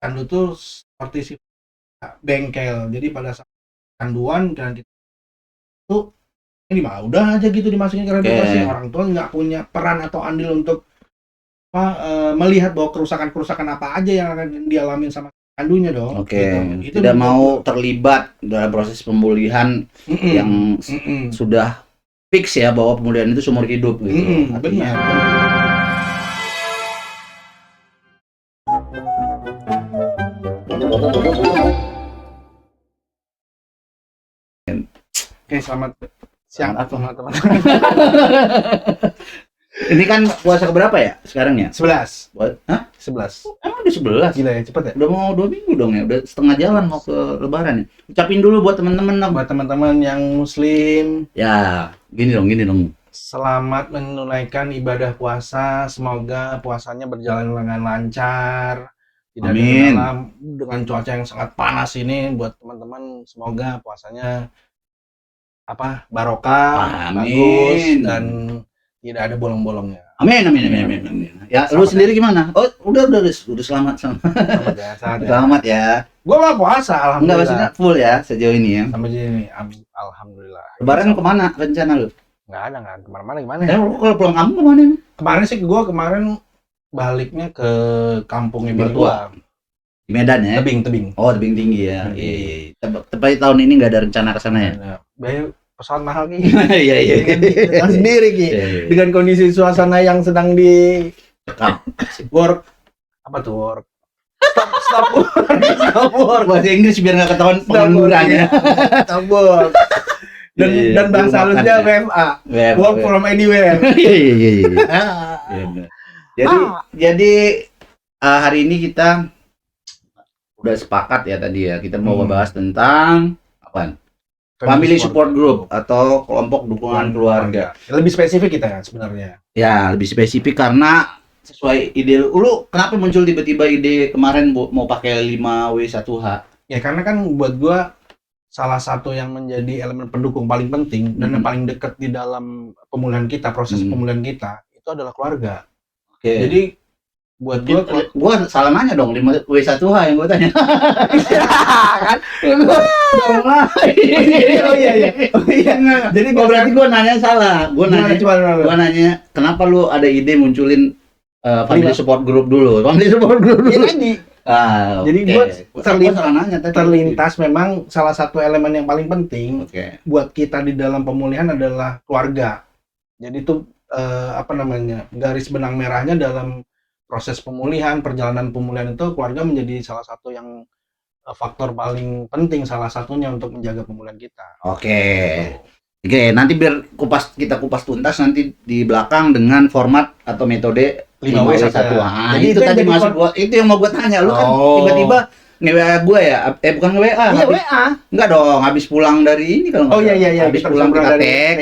candu tuh seperti si bengkel. Jadi pada saat canduan dan itu ini mah udah aja gitu dimasukin ke rehabilitasi. Orang tua nggak punya peran atau andil untuk melihat bahwa kerusakan apa aja yang akan dialamin sama candunya dong. Gitu. Tidak mau terlibat dalam proses pemulihan yang sudah fix ya, bahwa pemulihan itu seumur hidup gitu. Benar. Oke, selamat siang teman-teman. Ini kan puasa keberapa ya sekarang ya? 11. Hah? 11. Emang udah 11? Gila ya, cepet ya? Udah mau 2 minggu dong ya, udah setengah jalan mau ke lebaran ya. Ucapin dulu buat teman-teman dong. Buat teman-teman yang muslim. Ya, gini dong. Selamat menunaikan ibadah puasa. Semoga puasanya berjalan dengan lancar. Tidak Amin. Dengan cuaca yang sangat panas ini, buat teman-teman semoga puasanya barokah, bagus, dan tidak ada bolong-bolongnya. Amin. Ya, lu sendiri gimana? Oh, udah selamat ya. Selamat ya. Gua nggak puasa, alhamdulillah. Enggak, maksudnya full ya sejauh ini ya. Sampai sini, alhamdulillah. Lebaran kemana rencana lu? Nggak ada, kemana-mana gimana ya? Lu kalau pulang kampung kemana? Kemarin sih gua baliknya ke kampung ibu gua. Di Medan ya? Tebing. Oh, Tebing Tinggi ya. Iya. Tapi tahun ini nggak ada rencana ke sana ya? Bayar pesawat mahal nih. Iya. Sendiri Ki. Dengan kondisi suasana yang sedang di work. Apa tuh work? Stop work. Bahasa Inggris biar nggak ketahuan penganggurannya. Stop work. Dan bahasa halusnya WFA. Work from anywhere. Iya. Jadi hari ini kita udah sepakat ya tadi ya, kita mau membahas tentang apa? Family support group atau kelompok dukungan keluarga. Lebih spesifik kita ya sebenarnya. Ya, lebih spesifik karena sesuai ide lu kenapa muncul tiba-tiba ide kemarin mau pakai 5W1H? Ya karena kan buat gua salah satu yang menjadi elemen pendukung paling penting dan yang paling dekat di dalam pemulihan kita, proses pemulihan kita itu adalah keluarga. Jadi buat gua salah nanya dong, 5W1H yang gua tanya. Kan? Oh iya. Jadi berarti gua nanya salah. Gua nanya kenapa lu ada ide munculin family support group dulu. Family support group dulu. Tadi. Jadi gua terlintas memang salah satu elemen yang paling penting buat kita di dalam pemulihan adalah keluarga. Jadi itu garis benang merahnya dalam proses pemulihan, perjalanan pemulihan itu keluarga menjadi salah satu yang faktor paling penting, salah satunya untuk menjaga pemulihan kita. Oke, nanti biar kita kupas tuntas nanti di belakang dengan format atau metode 5W1. Jadi itu tadi masuk itu yang mau gue tanya. Lu kan tiba-tiba nge-WA gue ya? Bukan nge-WA. Iya, WA. Enggak dong, habis pulang dari ini kalau nggak salah. Iya. Habis pulang kita tag.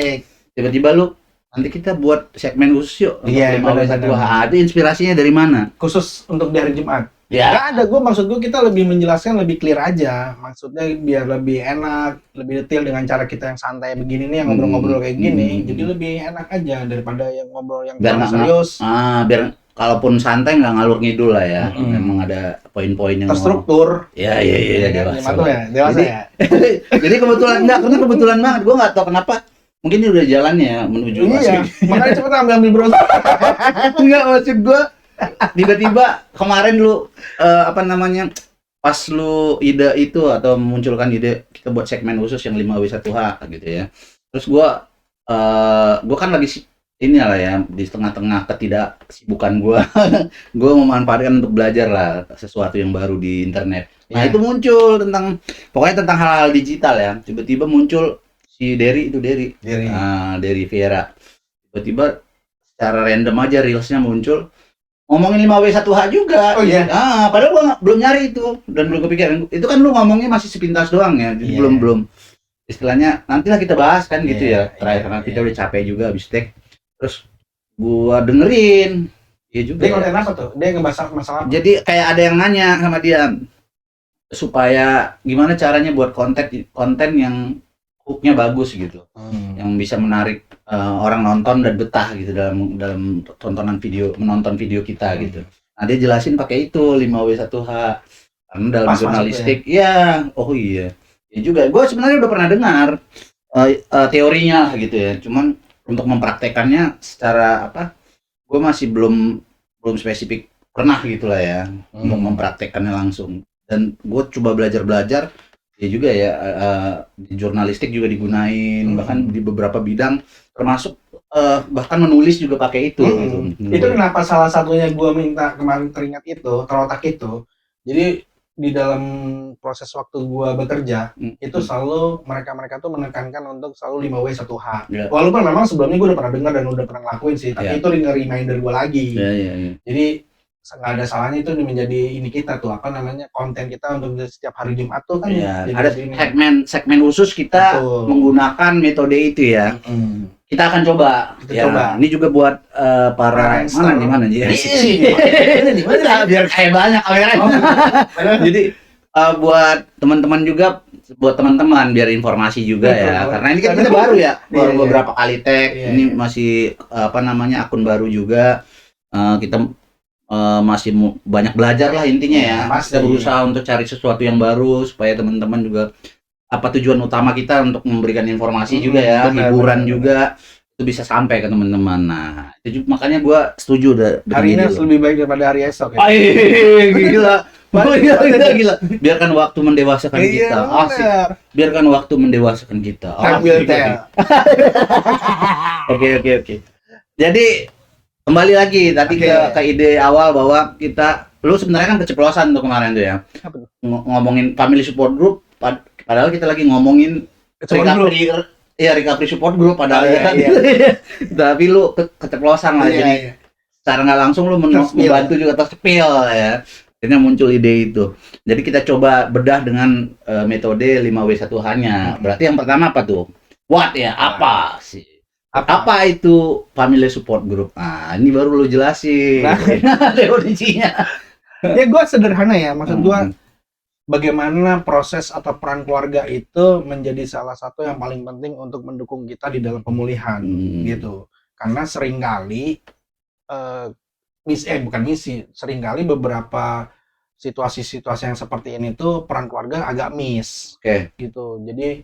Tiba-tiba lu nanti kita buat segmen khusus yuk. Iya, 5W1H. Itu inspirasinya dari mana? Khusus untuk di hari Jumat. Ya. Nggak ada, maksud gue kita lebih menjelaskan lebih clear aja. Maksudnya biar lebih enak, lebih detail dengan cara kita yang santai begini nih, yang ngobrol-ngobrol kayak gini. Jadi lebih enak aja daripada yang ngobrol yang terlalu serius. Biar kalaupun santai nggak ngalur ngidul lah ya. Memang ada poin-poin yang terstruktur. Iya. Dewasa ya. Jadi kebetulan banget. Gue nggak tahu kenapa. Mungkin ini udah jalannya menuju makanya cepet ambil bros. Enggak, maksud gue tiba-tiba kemarin lu pas lu ide itu atau memunculkan ide kita buat segmen khusus yang 5W1H gitu ya. Terus gue kan lagi ini lah ya, di tengah-tengah ketidaksibukan gue memanfaatkan untuk belajar lah sesuatu yang baru di internet. Nah itu muncul pokoknya tentang hal-hal digital ya. Tiba-tiba muncul si Derry Viera. Tiba-tiba secara random aja reelsnya muncul ngomongin 5W1H juga. Oh iya. Padahal gua belum nyari itu dan belum kepikiran. Itu kan lu ngomongnya masih sepintas doang ya. Jadi belum istilahnya nantilah kita bahas kan gitu ya. Terakhir karena kita udah capek juga habis tag. Terus gua dengerin. Iya juga. Dia konten apa tuh? Dia ngebahas masalah apa? Jadi kayak ada yang nanya sama dia supaya gimana caranya buat konten yang hooknya bagus gitu, yang bisa menarik orang nonton dan betah gitu dalam menonton video kita gitu. Nah dia jelasin pakai itu 5W1H. Karena dalam jurnalistik ya, oh iya. Ya juga, gue sebenarnya udah pernah dengar teorinya lah gitu ya. Cuman untuk mempraktekannya secara apa? Gue masih belum spesifik pernah gitulah ya untuk mempraktekannya langsung. Dan gue coba belajar ya juga ya, di jurnalistik juga digunain, bahkan di beberapa bidang termasuk bahkan menulis juga pakai itu. Gitu. Itu kenapa salah satunya gue minta kemarin teringat itu, terotak itu. Jadi di dalam proses waktu gua bekerja itu selalu mereka tuh menekankan untuk selalu 5W1H. Walaupun memang sebelumnya gua udah pernah dengar dan udah pernah ngelakuin sih, tapi itu reminder gua lagi. Jadi nggak ada salahnya itu menjadi ini kita tuh apa namanya konten kita untuk setiap hari Jumat tuh kan. Ada segmen khusus kita menggunakan metode itu ya. Kita akan coba. Coba. Ini juga buat para mana ya? Ini biar kayak banyak Jadi buat teman-teman juga, buat teman-teman biar informasi juga ya. Karena ini kan kita baru ya, baru beberapa kali tag. Ini masih apa namanya akun baru juga. Kita masih banyak belajar lah intinya ya. Kita berusaha untuk cari sesuatu yang baru supaya teman-teman juga apa tujuan utama kita untuk memberikan informasi juga ya, hiburan juga itu bisa sampai ke teman-teman. Nah, itu makanya gua setuju hari ini lebih baik daripada hari esok ya. Gila. Gila. Biarkan waktu mendewasakan kita. Asik. Biarkan waktu mendewasakan kita. Sambil teh. Oke. Jadi kembali lagi tadi ke ide awal bahwa lu sebenarnya kan keceplosan tuh kemarin tuh ya. Ngomongin family support group. Padahal kita lagi ngomongin recovery support group padahal tapi lu keceplosan lah jadi secara nggak langsung lu membantu juga tercepil ya. Akhirnya muncul ide itu. Jadi kita coba bedah dengan metode 5W1H-nya. Berarti yang pertama apa tuh? What ya? Apa sih? Apa itu family support group? Nah, ini baru lu jelasin. Definisinya. Ya gua sederhana ya, maksud gua bagaimana proses atau peran keluarga itu menjadi salah satu yang paling penting untuk mendukung kita di dalam pemulihan gitu. Karena seringkali seringkali beberapa situasi-situasi yang seperti ini tuh peran keluarga agak miss gitu. Jadi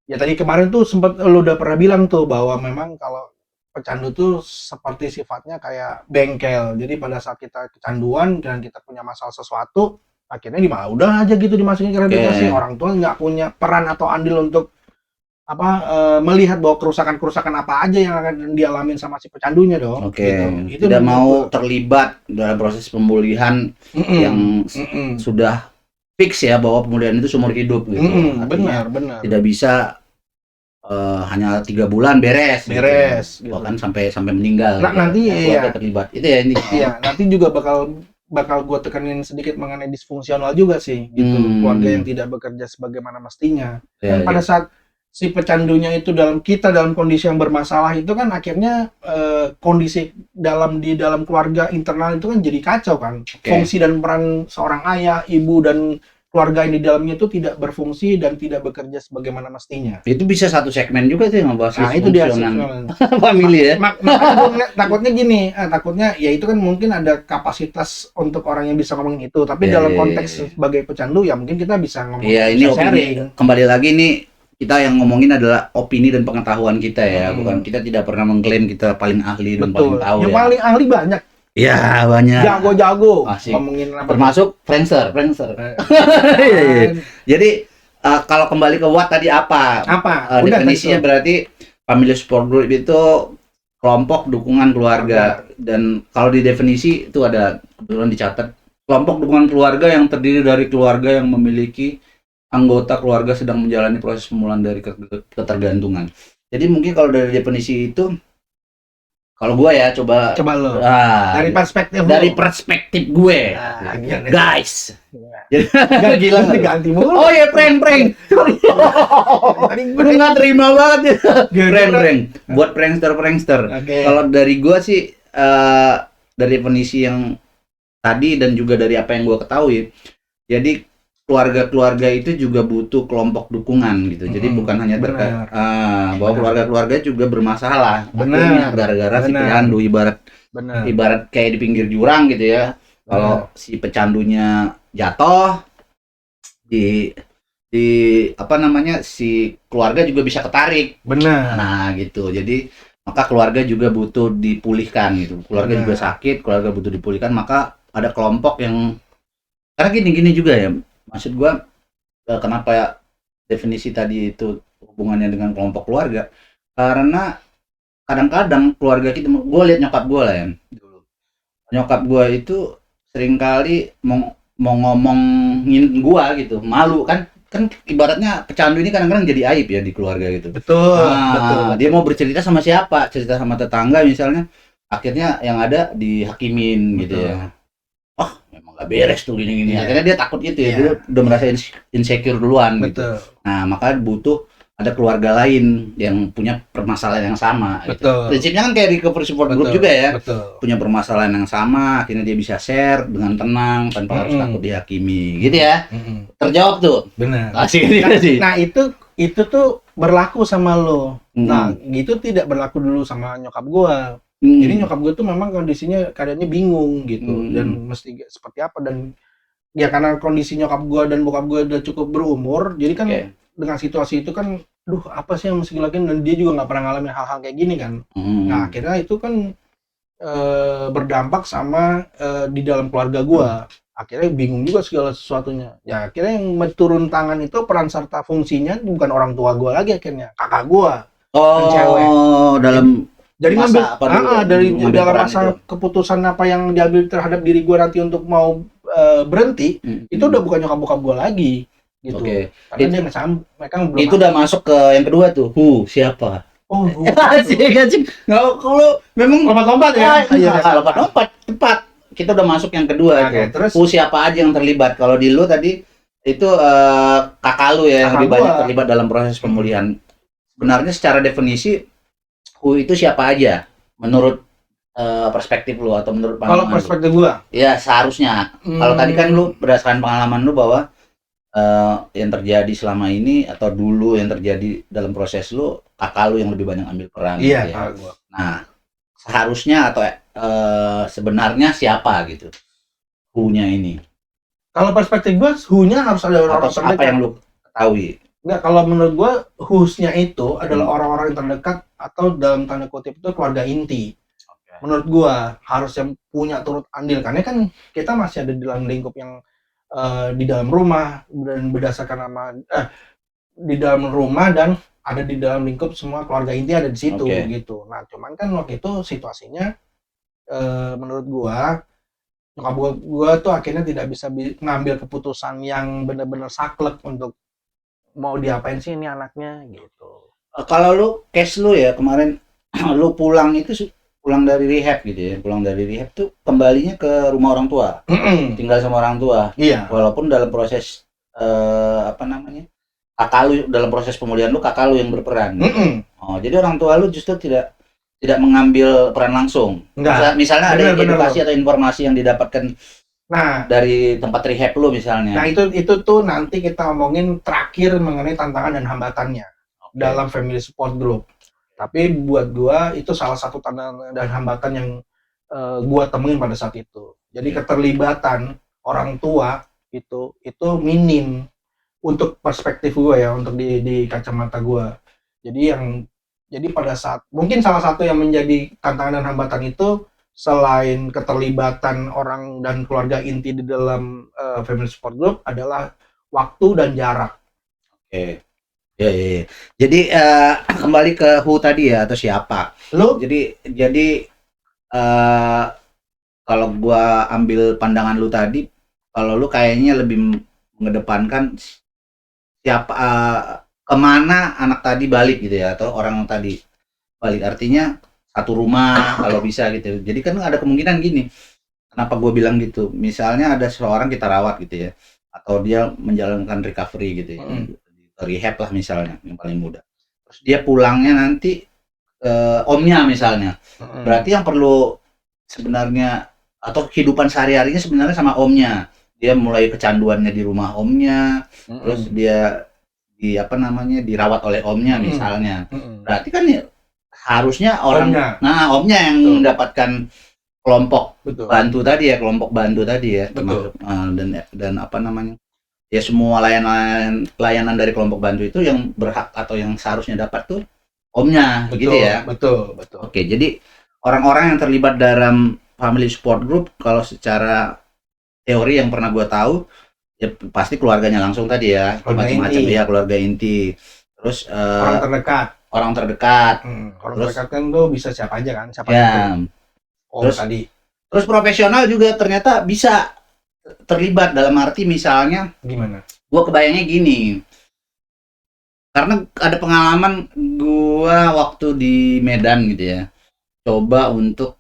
ya tadi kemarin tuh sempat lu udah pernah bilang tuh bahwa memang kalau pecandu tuh seperti sifatnya kayak bengkel. Jadi pada saat kita kecanduan dan kita punya masalah sesuatu, akhirnya udah aja gitu dimasukin ke rehabilitasi. Orang tua nggak punya peran atau andil untuk melihat bahwa kerusakan apa aja yang akan dialamin sama si pecandunya dong. Gitu. Itu tidak mau terlibat dalam proses pemulihan yang sudah fix ya bahwa pemulihan itu seumur hidup gitu. Benar. Tidak bisa hanya 3 bulan beres gitu. Bahkan sampai meninggal. Nah, nanti terlibat. Itu ya ini. Iya, nanti juga bakal gue tekanin sedikit mengenai disfungsional juga sih gitu. Keluarga yang tidak bekerja sebagaimana mestinya. Dan pada saat si pecandunya itu dalam kondisi yang bermasalah itu kan akhirnya kondisi di dalam keluarga internal itu kan jadi kacau kan. Fungsi dan peran seorang ayah, ibu dan keluarga yang di dalamnya itu tidak berfungsi dan tidak bekerja sebagaimana mestinya. Itu bisa satu segmen juga tuh yang ngebahas itu dia family ya. Takutnya ya itu kan mungkin ada kapasitas untuk orang yang bisa ngomongin itu, tapi dalam konteks sebagai pecandu ya mungkin kita bisa ngomong. Iya, ini opini. Kembali lagi nih, kita yang ngomongin adalah opini dan pengetahuan kita ya, bukan kita tidak pernah mengklaim kita paling ahli dan paling tahu. Yang paling ahli banyak. Ya banyak. Jago ngomongin apa? Termasuk Friendster. Jadi kalau kembali ke what tadi apa? Definisinya berarti family support group itu kelompok dukungan keluarga. Dan kalau di definisi itu ada kebetulan dicatat kelompok dukungan keluarga yang terdiri dari keluarga yang memiliki anggota keluarga sedang menjalani proses pemulihan dari ketergantungan. Jadi mungkin kalau dari definisi itu, kalau gue ya coba lo dari perspektif gue, guys. Gak gila diganti mulu. Oh ya prank. Gue nggak terima banget ya. Prank. Buat prankster. Kalau dari gue sih dari definisi yang tadi dan juga dari apa yang gue ketahui, jadi keluarga itu juga butuh kelompok dukungan gitu. Jadi bukan hanya bahwa keluarga juga bermasalah. Benar. Gara-gara si pecandu ibarat kayak di pinggir jurang gitu ya. Kalau si pecandunya jatuh, di apa namanya, si keluarga juga bisa ketarik. Benar. Nah gitu, jadi maka keluarga juga butuh dipulihkan gitu. Keluarga juga sakit, keluarga butuh dipulihkan, maka ada kelompok yang, karena gini juga ya, maksud gua kenapa ya definisi tadi itu hubungannya dengan kelompok keluarga, karena kadang-kadang keluarga kita, gue lihat nyokap gue lah ya dulu, nyokap gue itu seringkali mau ngomongin gue gitu, malu kan ibaratnya pecandu ini kadang-kadang jadi aib ya di keluarga gitu. Betul, Dia mau bercerita sama siapa, cerita sama tetangga misalnya, akhirnya yang ada dihakimin gitu ya. Memang gak beres tuh gini-gini. Akhirnya dia takut gitu ya, dia udah merasa insecure duluan gitu. Nah, maka butuh ada keluarga lain yang punya permasalahan yang sama. Gitu. Prinsipnya kan kayak recovery support group juga ya. Punya permasalahan yang sama, akhirnya dia bisa share dengan tenang tanpa harus takut dihakimi, gitu ya. Terjawab tuh. Benar. Asik. Nah, itu tuh berlaku sama lo. Nah, gitu tidak berlaku dulu sama nyokap gua. Jadi nyokap gue tuh memang keadaannya bingung gitu, dan mesti seperti apa, dan ya karena kondisi nyokap gue dan bokap gue udah cukup berumur, jadi kan dengan situasi itu kan, apa sih yang mesti dilakuin, dan dia juga nggak pernah ngalamin hal-hal kayak gini kan. Nah akhirnya itu kan berdampak sama di dalam keluarga gue. Akhirnya bingung juga segala sesuatunya. Ya akhirnya yang turun tangan itu peran serta fungsinya bukan orang tua gue lagi, akhirnya kakak gue. Cewek. Dalam jadi ngambil dalam masa keputusan apa yang diambil terhadap diri gue nanti untuk mau berhenti, itu udah bukan nyokap bokap gue lagi gitu. Karena mereka belum. Itu udah masuk ke yang kedua tuh. Siapa? Asik. Nggak, kalau memang lompat-lompat ya. Lompat-lompat tepat. Kita udah masuk yang kedua. Terus siapa aja yang terlibat? Kalau di lu tadi itu kakak lu ya yang lebih banyak terlibat dalam proses pemulihan. Sebenarnya secara definisi itu siapa aja menurut perspektif lu atau menurut pandangan lu? Kalau perspektif gua? Ya seharusnya. Kalau tadi kan lu berdasarkan pengalaman lu bahwa yang terjadi selama ini atau dulu yang terjadi dalam proses lu, kakak lu yang lebih banyak ambil peran. Iya. Gitu ya. Nah seharusnya atau sebenarnya siapa gitu who-nya ini? Kalau perspektif gua, who-nya harus ada orang terdekat. Apa yang lu ketahui? Enggak, kalau menurut gua who's-nya itu adalah orang-orang yang terdekat atau dalam tanda kutip itu keluarga inti. Menurut gua harus yang punya turut andil, karena kan kita masih ada di dalam lingkup yang di dalam rumah, dan berdasarkan nama di dalam rumah dan ada di dalam lingkup semua keluarga inti ada di situ gitu. Nah, cuman kan waktu itu situasinya menurut gua nyokap gua tuh akhirnya tidak bisa ngambil keputusan yang benar-benar saklek untuk mau diapain sih ini anaknya gitu. Kalau lu case lu ya kemarin lu pulang dari rehab gitu ya, pulang dari rehab tuh kembalinya ke rumah orang tua, tinggal sama orang tua. Iya. Walaupun dalam proses kakak lu dalam proses pemulihan lu, kakak lu yang berperan. Jadi orang tua lu justru tidak mengambil peran langsung. Misalnya ada edukasi atau informasi yang didapatkan dari tempat rehab lu misalnya. Nah itu tuh nanti kita ngomongin terakhir mengenai tantangan dan hambatannya dalam family support group. Tapi buat gua itu salah satu tantangan dan hambatan yang gua temuin pada saat itu. Jadi keterlibatan orang tua itu minim untuk perspektif gua ya, untuk di kacamata gua. Jadi pada saat mungkin salah satu yang menjadi tantangan dan hambatan itu selain keterlibatan orang dan keluarga inti di dalam family support group adalah waktu dan jarak. Ya. Jadi kembali ke who tadi ya, atau siapa? Lu? Jadi kalau gua ambil pandangan lu tadi, kalau lu kayaknya lebih mengedepankan siapa kemana anak tadi balik gitu ya, atau orang tadi balik, artinya satu rumah kalau bisa gitu. Jadi kan ada kemungkinan gini, kenapa gue bilang gitu, misalnya ada seseorang kita rawat gitu ya, atau dia menjalankan recovery gitu ya, rehab lah misalnya yang paling mudah, terus dia pulangnya nanti omnya misalnya, berarti yang perlu sebenarnya atau kehidupan sehari-harinya sebenarnya sama omnya, dia mulai kecanduannya di rumah omnya, terus dia dirawat oleh omnya misalnya, berarti kan ya harusnya omnya yang mendapatkan kelompok bantu tadi ya, dan ya semua layanan dari kelompok bantu itu yang berhak atau yang seharusnya dapat tuh omnya, gitu ya. Betul. Oke, jadi orang-orang yang terlibat dalam family support group kalau secara teori yang pernah gue tahu ya pasti keluarganya langsung tadi ya, macam-macam ya, keluarga inti. Terus orang terdekat. Orang terdekat kan tuh bisa siapa aja kan, siapa ya. Terus profesional juga ternyata bisa terlibat, dalam arti misalnya gimana? Gua kebayangnya gini, karena ada pengalaman gua waktu di Medan gitu ya, coba untuk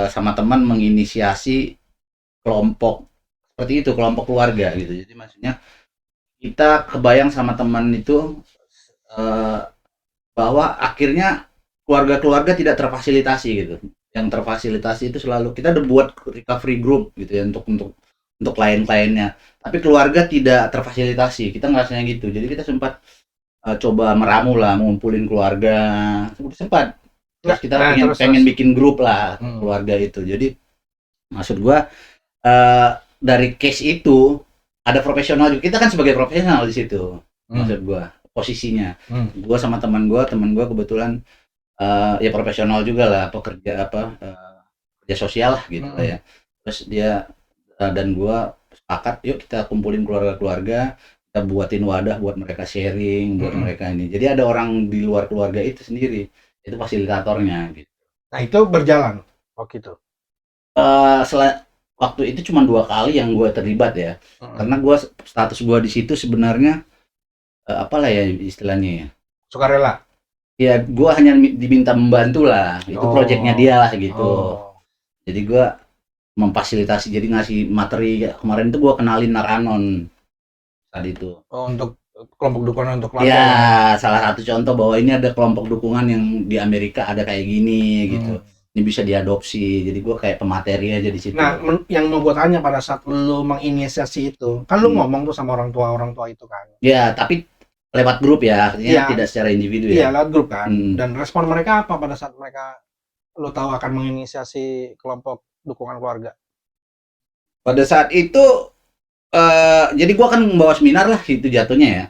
sama teman menginisiasi kelompok seperti itu, kelompok keluarga gitu. Jadi maksudnya kita kebayang sama teman itu bahwa akhirnya keluarga-keluarga tidak terfasilitasi gitu. Yang terfasilitasi itu selalu kita udah buat recovery group gitu ya untuk klien-kliennya, tapi keluarga tidak terfasilitasi. Kita ngerasanya gitu. Jadi kita sempat coba meramu lah, ngumpulin keluarga, sempat. Terus kita pengen bikin grup lah keluarga itu. Jadi maksud gua dari case itu ada profesional juga. Kita kan sebagai profesional di situ. Maksud gua posisinya. Gua sama teman gua kebetulan ya profesional juga lah, kerja sosial lah gitu lah ya. Terus dia dan gua sepakat, yuk kita kumpulin keluarga-keluarga, kita buatin wadah buat mereka sharing, buat mereka ini. Jadi ada orang di luar keluarga itu sendiri, itu fasilitatornya gitu. Nah itu berjalan waktu itu? Waktu itu cuma 2 kali yang gua terlibat ya, karena status gua di situ sebenarnya apalah ya istilahnya ya, sukarela. Ya, gue hanya diminta membantu lah, itu proyeknya dia lah gitu. Jadi gue memfasilitasi, jadi ngasih materi. Kemarin itu gue kenalin Naranon tadi itu. Untuk kelompok dukungan untuk keluarga. Ya, salah satu contoh bahwa ini ada kelompok dukungan yang di Amerika ada kayak gini gitu. Ini bisa diadopsi. Jadi gue kayak pemateri aja di situ. Nah, yang mau gue tanya pada saat lu menginisiasi itu, kan lu ngomong tuh sama orang tua itu kan. Ya, tapi lewat grup ya, artinya tidak secara individu ya. Iya, lewat grup kan. Dan respon mereka apa pada saat mereka lo tahu akan menginisiasi kelompok dukungan keluarga? Pada saat itu jadi gua kan membawa seminar lah itu jatuhnya ya.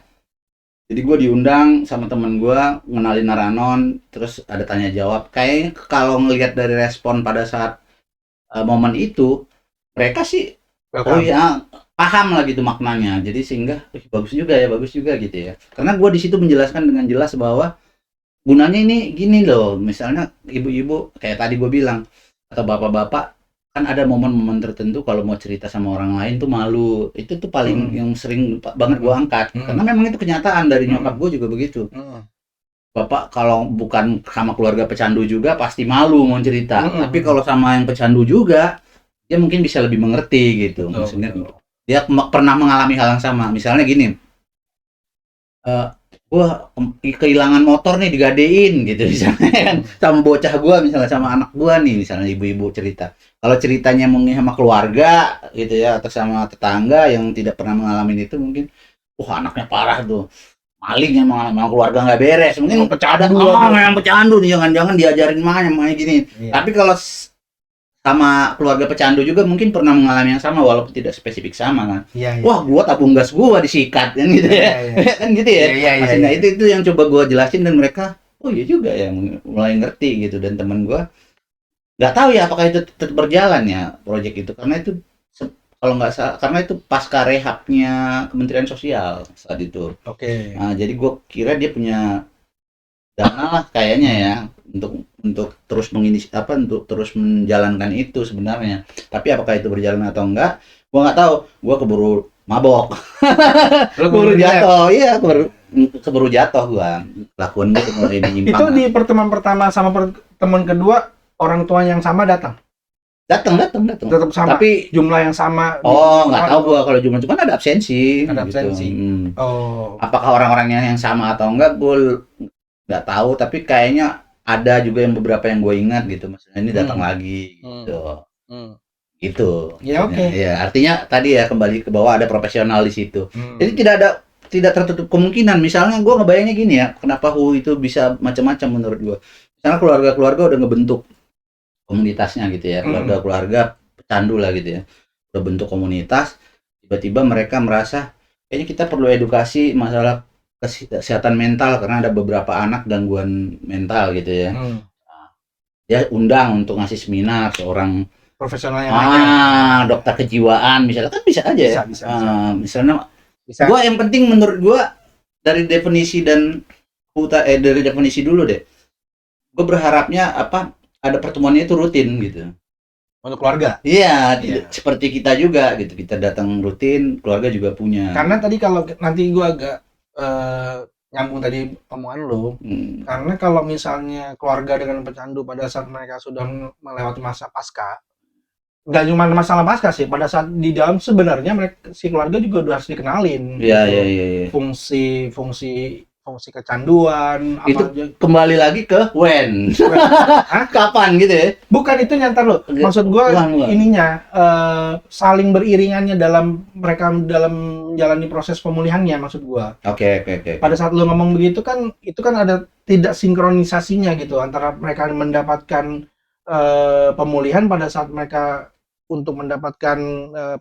Jadi gua diundang sama temen gua ngenalin Naranon, terus ada tanya jawab. Kayak kalau ngelihat dari respon pada saat momen itu, mereka sih paham lah gitu maknanya. Jadi sehingga bagus juga gitu ya. Karena gue di situ menjelaskan dengan jelas bahwa gunanya ini gini loh. Misalnya ibu-ibu kayak tadi gue bilang, atau bapak-bapak, kan ada momen-momen tertentu kalau mau cerita sama orang lain tuh malu. Itu tuh paling yang sering banget gue angkat. Karena memang itu kenyataan dari nyokap gue juga begitu. Bapak kalau bukan sama keluarga pecandu juga pasti malu mau cerita. Tapi kalau sama yang pecandu juga, dia mungkin bisa lebih mengerti gitu. Maksudnya dia pernah mengalami hal yang sama. Misalnya gini, gua kehilangan motor nih, digadein gitu misalnya kan, sama bocah gua misalnya, sama anak gua nih misalnya, ibu-ibu cerita. Kalau ceritanya mungkin sama keluarga gitu ya, atau sama tetangga yang tidak pernah mengalami itu, mungkin anaknya parah tuh, maling yang sama keluarga nggak beres, mungkin yang pecandu nih, jangan-jangan diajarin makanya gini. Tapi kalau sama keluarga pecandu juga mungkin pernah mengalami yang sama, walaupun tidak spesifik sama kan. Wah, gua tabung gas gua disikat kan gitu ya. Kan gitu ya. Maksudnya itu yang coba gua jelasin, dan mereka iya juga ya, mulai ngerti gitu. Dan temen gua nggak tahu ya apakah itu tetap berjalan ya proyek itu, karena itu kalau nggak salah, karena itu pasca rehabnya Kementerian Sosial saat itu. Nah, jadi gua kira dia punya dana lah kayaknya ya untuk terus untuk terus menjalankan itu sebenarnya. Tapi apakah itu berjalan atau enggak, gua nggak tahu. Gua keburu mabok. Keburu jatuh. Iya, keburu jatuh gua. Lakuin gua mulai menyimpang. Itu di pertemuan pertama sama pertemuan kedua, orang tua yang sama datang. Tetap sama. Tapi jumlah yang sama. Nggak tahu gua kalau jumlah, cuman ada absensi. Gitu. Apakah orang-orangnya yang sama atau enggak, gua nggak tahu, tapi kayaknya ada juga yang beberapa yang gue ingat gitu, maksudnya ini datang lagi gitu. Gitu. Ya, oke. Ya, artinya tadi ya kembali ke bawah ada profesional di situ. Jadi tidak tertutup kemungkinan. Misalnya gue ngebayangnya gini ya, kenapa itu bisa macam-macam menurut gue. Misalnya keluarga-keluarga udah ngebentuk komunitasnya gitu ya, keluarga-keluarga pecandu lah gitu ya, udah bentuk komunitas. tiba-tiba mereka merasa kayaknya kita perlu edukasi masalah kesehatan mental karena ada beberapa anak gangguan mental gitu ya. Dia undang untuk ngasih seminar ke orang profesional yang lainnya. Dokter kejiwaan misalnya kan bisa aja ya. Bisa. Misalnya bisa. Gua yang penting menurut gua dari definisi dari definisi dulu deh. Gua berharapnya ada pertemuannya itu rutin gitu. Untuk keluarga. Iya. Seperti kita juga gitu. Kita datang rutin, keluarga juga punya. Karena tadi kalau nanti gua agak nyambung tadi omongan lu, karena kalau misalnya keluarga dengan pecandu pada saat mereka sudah melewati masa pasca, nggak cuma masalah pasca sih, pada saat di dalam sebenarnya mereka si keluarga juga udah harus dikenalin gitu. fungsi kecanduan itu kembali lagi ke when kapan gitu ya, bukan itu nyantar lo, maksud gua ininya saling beriringannya dalam mereka dalam menjalani proses pemulihannya, maksud gua. Oke. Pada saat lo ngomong begitu kan itu kan ada tidak sinkronisasinya gitu antara mereka mendapatkan pemulihan pada saat mereka untuk mendapatkan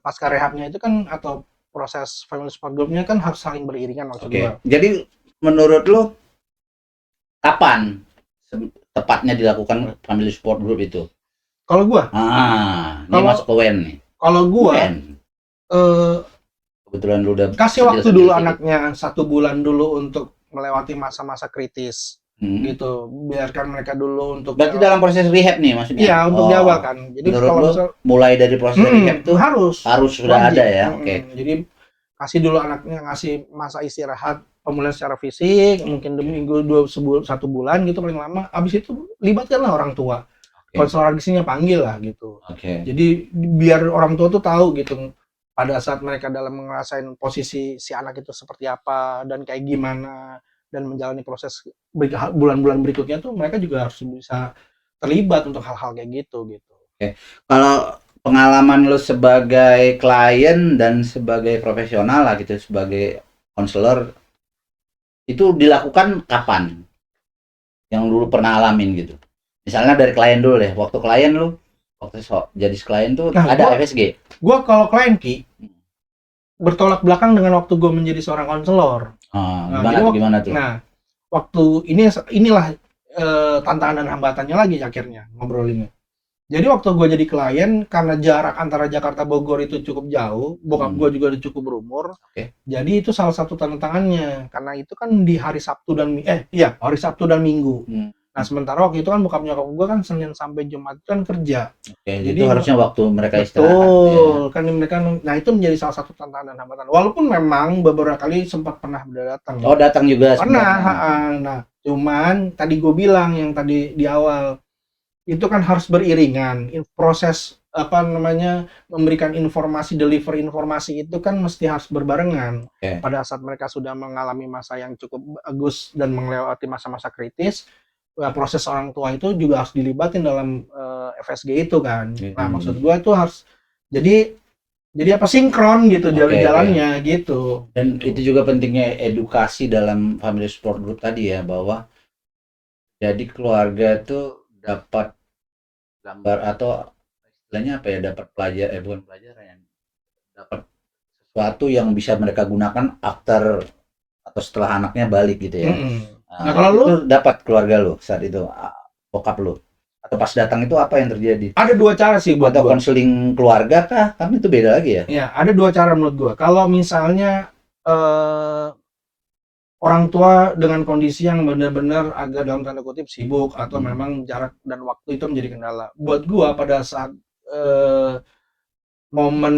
pasca rehabnya itu kan, atau proses family support group-nya kan harus saling beriringan, maksud gua. Jadi menurut lo kapan tepatnya dilakukan family support group itu? Kalau gua, ini masuk ke when nih. Kalau gua, kebetulan lu udah kasih waktu dulu anaknya 1 bulan dulu untuk melewati masa-masa kritis. Gitu, biarkan mereka dulu untuk. Berarti dalam proses rehab nih maksudnya? Iya, untuk di awal kan. Jadi kalau mulai dari proses rehab tuh harus sudah wajib. Ada ya. Jadi kasih dulu anaknya, ngasih masa istirahat, pemulihan secara fisik, mungkin minggu 1 bulan gitu paling lama. Habis itu libatkanlah orang tua. Konselor gizinya panggil lah gitu. Jadi biar orang tua tuh tahu gitu pada saat mereka dalam ngerasain posisi si anak itu seperti apa dan kayak gimana, dan menjalani proses bulan-bulan berikutnya tuh mereka juga harus bisa terlibat untuk hal-hal kayak gitu. Kalau pengalaman lo sebagai klien dan sebagai profesional lah gitu, sebagai konselor, itu dilakukan kapan? Yang dulu pernah alamin gitu. Misalnya dari klien dulu deh. Waktu klien lu, waktu jadi klien tuh ada FSG. Gua kalau klien Ki bertolak belakang dengan waktu gue menjadi seorang konselor. Gimana tuh? Nah, waktu inilah tantangan dan hambatannya lagi akhirnya ngobrolinnya. Jadi waktu gue jadi klien, karena jarak antara Jakarta Bogor itu cukup jauh, bokap gue juga udah cukup berumur. Jadi itu salah satu tantangannya, karena itu kan di hari Sabtu dan hari Sabtu dan Minggu. Nah, sementara waktu itu kan bokap nyokap gue kan Senin sampai Jumat kan kerja. Jadi itu harusnya waktu mereka istirahat. Betul, kan mereka. Nah, itu menjadi salah satu tantangan dan hambatan. Walaupun memang beberapa kali sempat pernah datang. Datang juga. Pernah. Nah, cuman tadi gue bilang yang tadi di awal itu kan harus beriringan. Proses memberikan informasi, deliver informasi itu kan mesti harus berbarengan. Pada saat mereka sudah mengalami masa yang cukup bagus dan melewati masa-masa kritis, proses orang tua itu juga harus dilibatin dalam FSG itu kan. Nah, maksud gua tuh harus jadi sinkron gitu jalan-jalannya gitu. Dan itu juga pentingnya edukasi dalam family support group tadi ya, bahwa jadi keluarga tuh dapat gambar atau istilahnya dapat bukan pelajaran, dapat sesuatu yang bisa mereka gunakan after atau setelah anaknya balik gitu ya. Nah, kalau lu dapat keluarga lu saat itu, bokap lu, atau pas datang itu apa yang terjadi? Ada 2 cara sih buat atau konseling keluarga kah? Kan itu beda lagi ya? Iya, ada 2 cara menurut gua. Kalau misalnya orang tua dengan kondisi yang benar-benar agak dalam tanda kutip sibuk atau memang jarak dan waktu itu menjadi kendala. Buat gua pada saat momen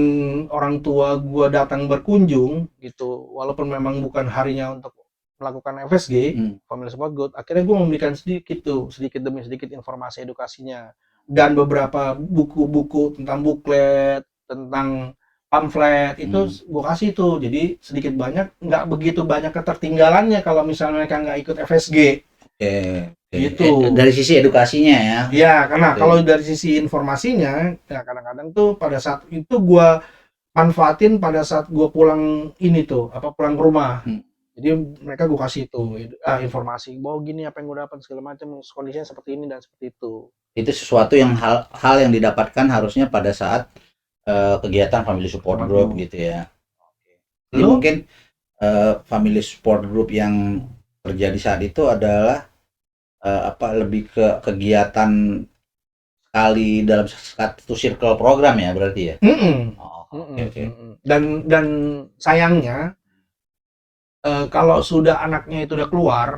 orang tua gua datang berkunjung gitu, walaupun memang bukan harinya untuk melakukan FSG, family support group, akhirnya gue memberikan sedikit demi sedikit informasi edukasinya dan beberapa buku-buku tentang buklet, tentang pamflet itu gue kasih tuh, jadi sedikit banyak nggak begitu banyak ketertinggalannya kalau misalnya mereka nggak ikut FSG. Gitu. Dari sisi edukasinya ya? Ya, karena kalau dari sisi informasinya, ya kadang-kadang tuh pada saat itu gue manfaatin pada saat gue pulang pulang ke rumah. Jadi mereka gue kasih informasi bahwa gini apa yang gue dapat segala macam, kondisinya seperti ini dan seperti itu. Itu sesuatu yang hal yang didapatkan harusnya pada saat kegiatan family support group gitu ya. Jadi mungkin family support group yang terjadi saat itu adalah lebih ke kegiatan kali dalam satu circle program ya berarti ya. Okay. Dan sayangnya kalau sudah anaknya itu udah keluar,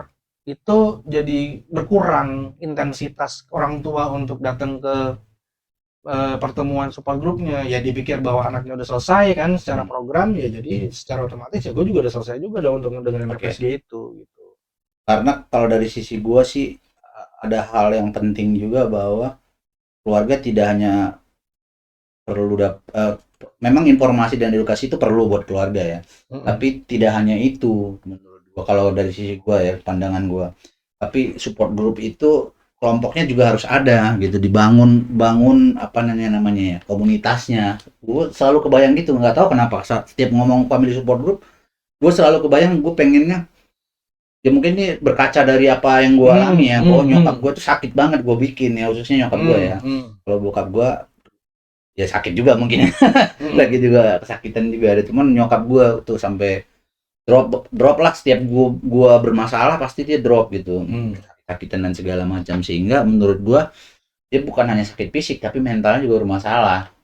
itu jadi berkurang intensitas orang tua untuk datang ke pertemuan support grupnya. Ya dipikir bahwa anaknya udah selesai kan secara program, ya jadi secara otomatis ya gue juga udah selesai juga dong untuk dengerin FSG itu gitu. Karena kalau dari sisi gue sih ada hal yang penting juga bahwa keluarga tidak hanya perlu memang informasi dan edukasi itu perlu buat keluarga ya. Tapi tidak hanya itu menurut gua, kalau dari sisi gua ya, pandangan gua. Tapi support group itu kelompoknya juga harus ada gitu, bangun apa namanya ya, komunitasnya. Gua selalu kebayang gitu, nggak tahu kenapa setiap ngomong family support group, gua selalu kebayang, gua pengennya ya mungkin ini berkaca dari apa yang gue alami ya. Nyokap gue tuh sakit banget gue bikin ya, khususnya nyokap gue ya. Kalau bokap gue ya sakit juga mungkin lagi juga kesakitan juga ada, cuman nyokap gue tuh sampai drop lah, setiap gue bermasalah pasti dia drop gitu, sakitan dan segala macam, sehingga menurut gue dia bukan hanya sakit fisik tapi mentalnya juga bermasalah.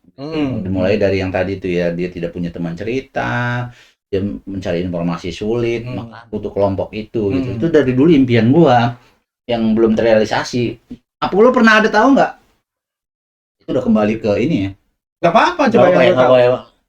Dimulai dari yang tadi tuh ya, dia tidak punya teman cerita, dia mencari informasi sulit, maka butuh kelompok itu gitu. Itu dari dulu impian gua yang belum terrealisasi. Apa lu pernah ada tahu nggak? Itu udah kembali ke ini ya. Gak apa-apa, coba yang tahu.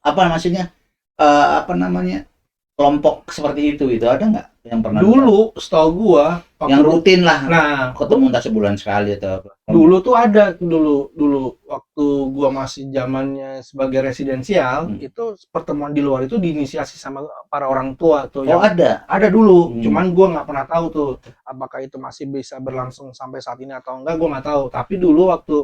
Apa maksudnya? Apa namanya? Kelompok seperti itu ada nggak yang pernah? Dulu setahu gua yang rutin lah. Nah, ketemu entah sebulan sekali atau apa. Dulu tuh ada dulu waktu gua masih zamannya sebagai residensial, itu pertemuan di luar itu diinisiasi sama para orang tua tuh. Oh, ada dulu. Cuman gua nggak pernah tahu tuh apakah itu masih bisa berlangsung sampai saat ini atau enggak, gua nggak tahu. Tapi dulu waktu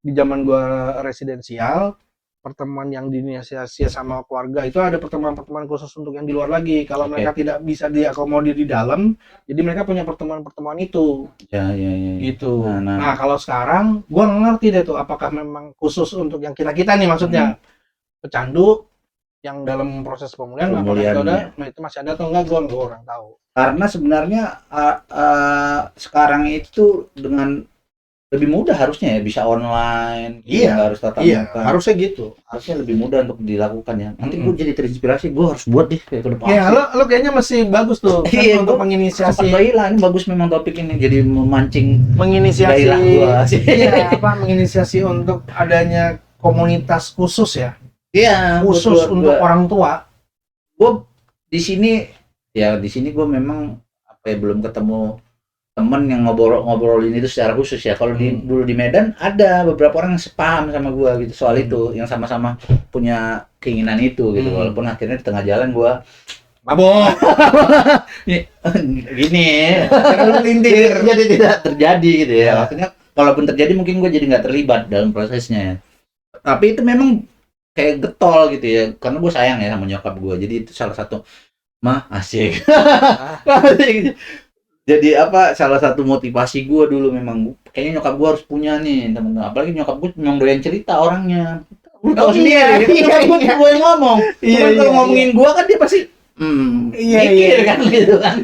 di zaman gua residensial, pertemuan yang diinisiasi sama keluarga itu ada pertemuan-pertemuan khusus untuk yang di luar lagi. Kalau mereka tidak bisa diakomodir di dalam, jadi mereka punya pertemuan-pertemuan itu. Ya. Gitu. Nah, kalau sekarang gua ngerti deh tuh apakah memang khusus untuk yang kita nih, maksudnya pecandu yang dalam proses pemulihan itu masih ada atau enggak, gua kurang tahu. Karena sebenarnya sekarang itu dengan lebih mudah harusnya ya, bisa online, harus tatap muka. Harusnya gitu. Harusnya lebih mudah untuk dilakukan ya. Nanti gue jadi terinspirasi, gue harus buat deh kayak ke depan. Ya, lo kayaknya masih bagus tuh kan, untuk menginisiasi. Ini bagus memang topik ini, jadi memancing menginisiasi. Iya, menginisiasi untuk adanya komunitas khusus ya. Iya, khusus untuk orang tua. Gue di sini gue memang belum ketemu temen yang ngobrolin itu secara khusus ya. Kalau dulu di Medan ada beberapa orang yang sepaham sama gua gitu soal itu, yang sama-sama punya keinginan itu gitu. Walaupun akhirnya di tengah jalan gua mabok gini jadi tidak terjadi gitu ya. Maksudnya kalaupun terjadi mungkin gua jadi nggak terlibat dalam prosesnya. Tapi itu memang kayak getol gitu ya, karena gua sayang ya sama nyokap gua. Jadi itu salah satu asik. Jadi salah satu motivasi gue dulu, memang kayaknya nyokap gue harus punya nih teman-teman. Apalagi nyokap gue memang doyan cerita orangnya. Lu tahu sendiri, kan gue yang ngomong. Cuman kalau ngomongin gue kan dia pasti mikir kan gitu kan.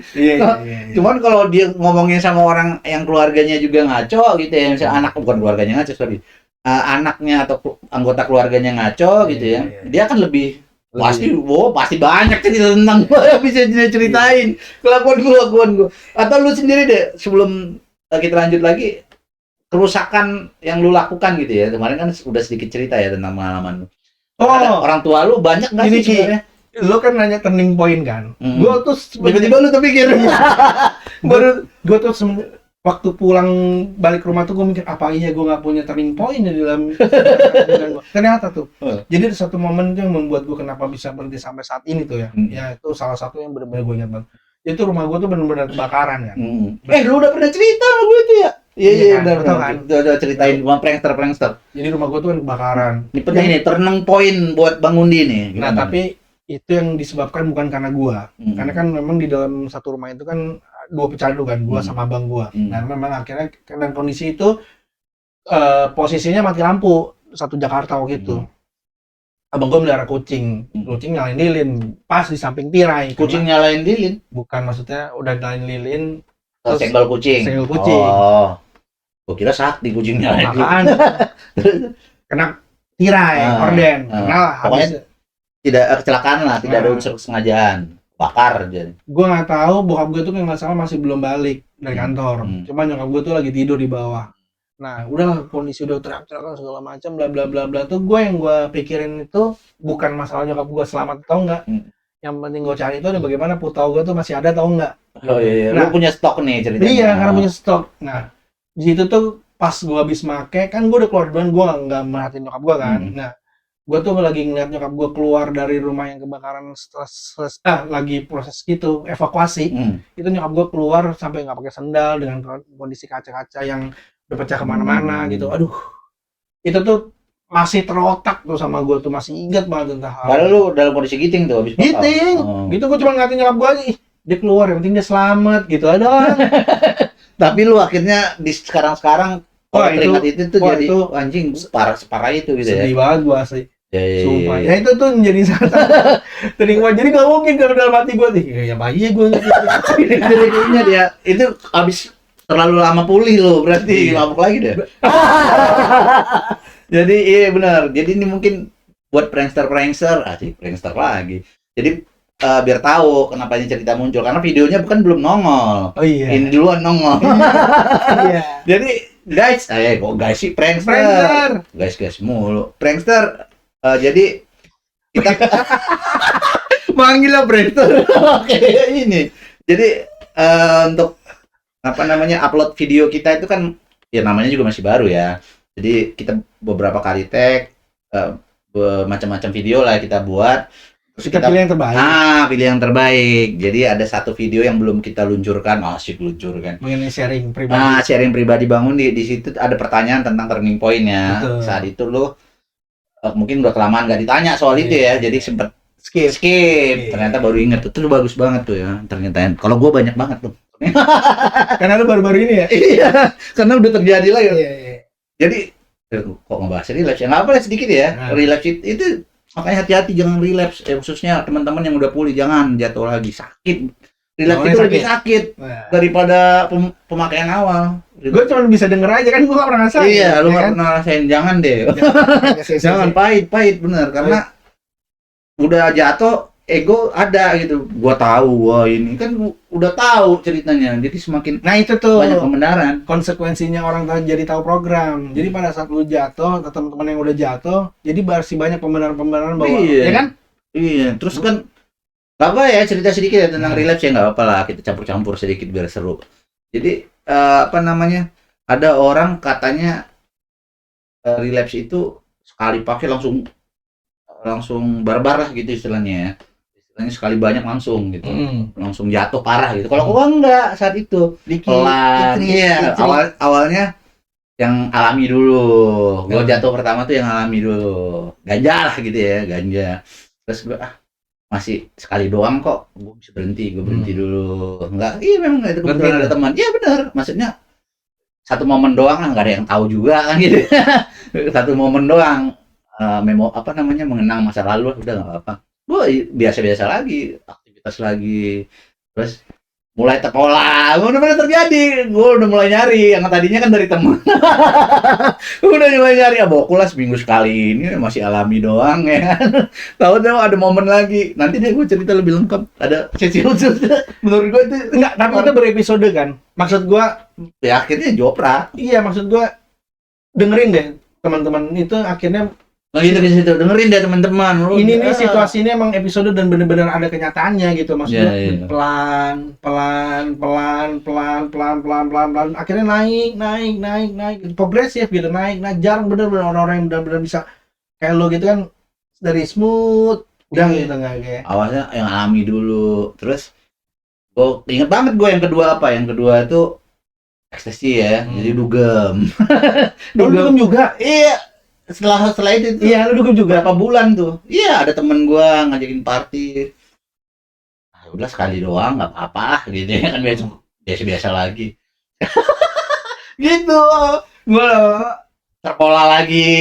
Cuman kalau dia ngomongin sama orang yang keluarganya juga ngaco gitu ya, misalnya bukan keluarganya ngaco, anaknya atau anggota keluarganya ngaco gitu ya, dia akan lebih pasti banyak cerita tentang gue yang bisa ceritain kelakuan gue. Atau lu sendiri deh, sebelum kita lanjut lagi, kerusakan yang lu lakukan gitu ya. Kemarin kan udah sedikit cerita ya tentang pengalaman lu. Orang tua lu banyak nggak sih sebenarnya? Lu kan nanya turning point kan. Gua tuh tiba-tiba lu terpikir. Gua tuh waktu pulang balik rumah tuh gue mikir, apa iya gue nggak punya turning point di dalam gua. Ternyata tuh jadi ada satu momen yang membuat gue kenapa bisa berhenti sampai saat ini tuh ya. Ya itu salah satu yang benar-benar gue ingat banget. Itu rumah gue tuh benar-benar kebakaran kan. Lu udah pernah cerita sama gue tuh ya? Iya benar kan. Udah ceritain cuma prankster. Jadi rumah gue tuh kan kebakaran. Ini penting nih, turning point buat Bang Undi nih. Nah tapi itu yang disebabkan bukan karena gua, karena kan memang di dalam satu rumah itu kan dua pecandu kan, gua sama abang gua. Nah memang akhirnya dengan kondisi itu posisinya mati lampu satu Jakarta waktu itu. abang gue melihara kucing nyalain lilin pas di samping tirai. Kucing nyalain lilin? Bukan, maksudnya udah nyalain lilin terus senggol kucing. Oh, gue kira sakti kucing nyalain lilin. Kena tirai, orden. Nah, pokoknya tidak kecelakaan lah, tidak ada unsur kesengajaan. Bakar jadi. Gue nggak tahu, bokap gue tuh nggak salah masih belum balik dari kantor. Cuma nyokap gue tuh lagi tidur di bawah. Nah, udah kondisi udah teriak-teriak segala macam, bla bla bla bla. Tuh gue yang gue pikirin itu bukan masalah nyokap gue selamat atau enggak. Yang penting gue cari itu ada bagaimana putau gue tuh masih ada atau enggak. Oh iya, lu punya stok nih ceritanya. Iya, karena punya stok. Nah, di situ tuh pas gue habis make, kan gue udah keluar duluan, gue nggak merhatiin nyokap gue kan. Nah, gue tuh lagi ngeliat nyokap gue keluar dari rumah yang kebakaran lagi proses gitu, evakuasi. Itu nyokap gue keluar sampai nggak pakai sendal dengan kondisi kaca-kaca yang udah pecah kemana-mana gitu. Aduh, itu tuh masih terotak tuh sama gue tuh, masih ingat banget tentang hal. Kalau lu dalam kondisi giting tuh habis giting, gitu gue cuma ngeliatin nyokap gue aja, dia keluar, yang penting dia selamat gitu ada. Tapi lu akhirnya di sekarang teringat itu tuh jadi itu, anjing separah itu gitu ya. Sedih banget gue asli. Sumpah. Ya itu tuh menjadi satu terima. Jadi gak mungkin kalau dalam hati gue nih, ya bayi gue dirinya dia itu abis terlalu lama pulih loh, berarti mabuk lagi deh. Jadi iya benar. Jadi ini mungkin buat prankster lagi. Jadi biar tahu kenapa ini cerita muncul, karena videonya bukan belum nongol. Oh iya. Ini duluan nongol. Iya. Jadi guys, kok guys sih prankster. Guys mulu. Prankster. Jadi kita manggil lah prankster. Oke, ini. Jadi untuk apa namanya upload video kita itu kan ya namanya juga masih baru ya. Jadi kita beberapa kali tag macam-macam video lah kita buat. Terus kita pilih yang terbaik. Pilih yang terbaik. Jadi ada satu video yang belum kita luncurkan, asyik luncurkan. Mengenai sharing pribadi. Sharing pribadi Bangun di situ ada pertanyaan tentang turning point-nya. Betul. Saat itu lo mungkin udah kelamaan nggak ditanya soal itu ya, jadi sempet skip. Ternyata baru inget tuh bagus banget tuh ya. Ternyata kalau gue banyak banget tuh. Karena lu baru-baru ini ya? Iya, karena udah terjadi lagi. Iya. Jadi kok ngebahas relapse ya, nggak apa-apa sedikit ya. Relapse itu makanya hati-hati, jangan relapse, khususnya teman-teman yang udah pulih, jangan jatuh lagi sakit. Relapse itu lebih sakit daripada pemakaian awal. Gue cuma bisa denger aja kan, gue nggak pernah ngerasain. Iya, lu nggak pernah ngerasain, jangan deh. Jangan, pahit bener, karena udah jatuh ego ada gitu. Gua tahu, wah ini kan udah tahu ceritanya, jadi semakin itu tuh banyak pembenaran. Konsekuensinya orang jadi tahu program. Jadi pada saat lu jatuh atau teman-teman yang udah jatuh, jadi masih banyak pembenaran bahwa ya kan? Iya, terus kan nggak apa ya, cerita sedikit ya tentang relapse ya, nggak apa lah, kita campur-campur sedikit biar seru. Jadi apa namanya, ada orang katanya relapse itu sekali pakai langsung barbar lah gitu istilahnya ya. Sekali banyak langsung gitu, langsung jatuh parah gitu. Kalau gua enggak saat itu, pelan. Iya, awalnya yang alami dulu. Gua jatuh pertama tuh yang alami dulu, ganja lah gitu ya, ganja. Terus gua masih sekali doang kok, gua bisa berhenti, dulu. Enggak, iya memang itu kebetulan ada teman. Iya benar, maksudnya satu momen doang lah, nggak ada yang tahu juga kan gitu. Satu momen doang, mengenang masa lalu, udah nggak apa-apa. Biasa-biasa lagi, aktivitas lagi, terus mulai terpola, bener-bener terjadi. Gue udah mulai nyari, yang tadinya kan dari teman. Udah mulai nyari, bokulah seminggu sekali, ini masih alami doang ya. Tahu-tahu ada momen lagi, nanti deh gue cerita lebih lengkap, ada sesi khusus. Menurut gue itu enggak, tapi itu berepisode kan. Maksud gue ya akhirnya joprak. Iya, maksud gue dengerin deh teman-teman itu akhirnya. Gitu ke situ, dengerin deh teman-teman. Ini nih situasi ini emang episode dan benar-benar ada kenyataannya gitu, maksudnya pelan, akhirnya naik, progresif gitu, naik. Jarang bener-bener orang-orang yang benar-benar bisa kayak lo gitu kan, dari smooth, udah gitu nggak kayak. Awalnya yang alami dulu, terus gue inget banget yang kedua itu ekstasi ya, jadi dugem. Dugem juga, iya. Setelah itu iya, lu dugem juga berapa bulan tuh. Iya, ada temen gua ngajakin party. Udah sekali doang, nggak apa-apa gitu ya kan, biasa lagi. Gitu. Gua terpola lagi.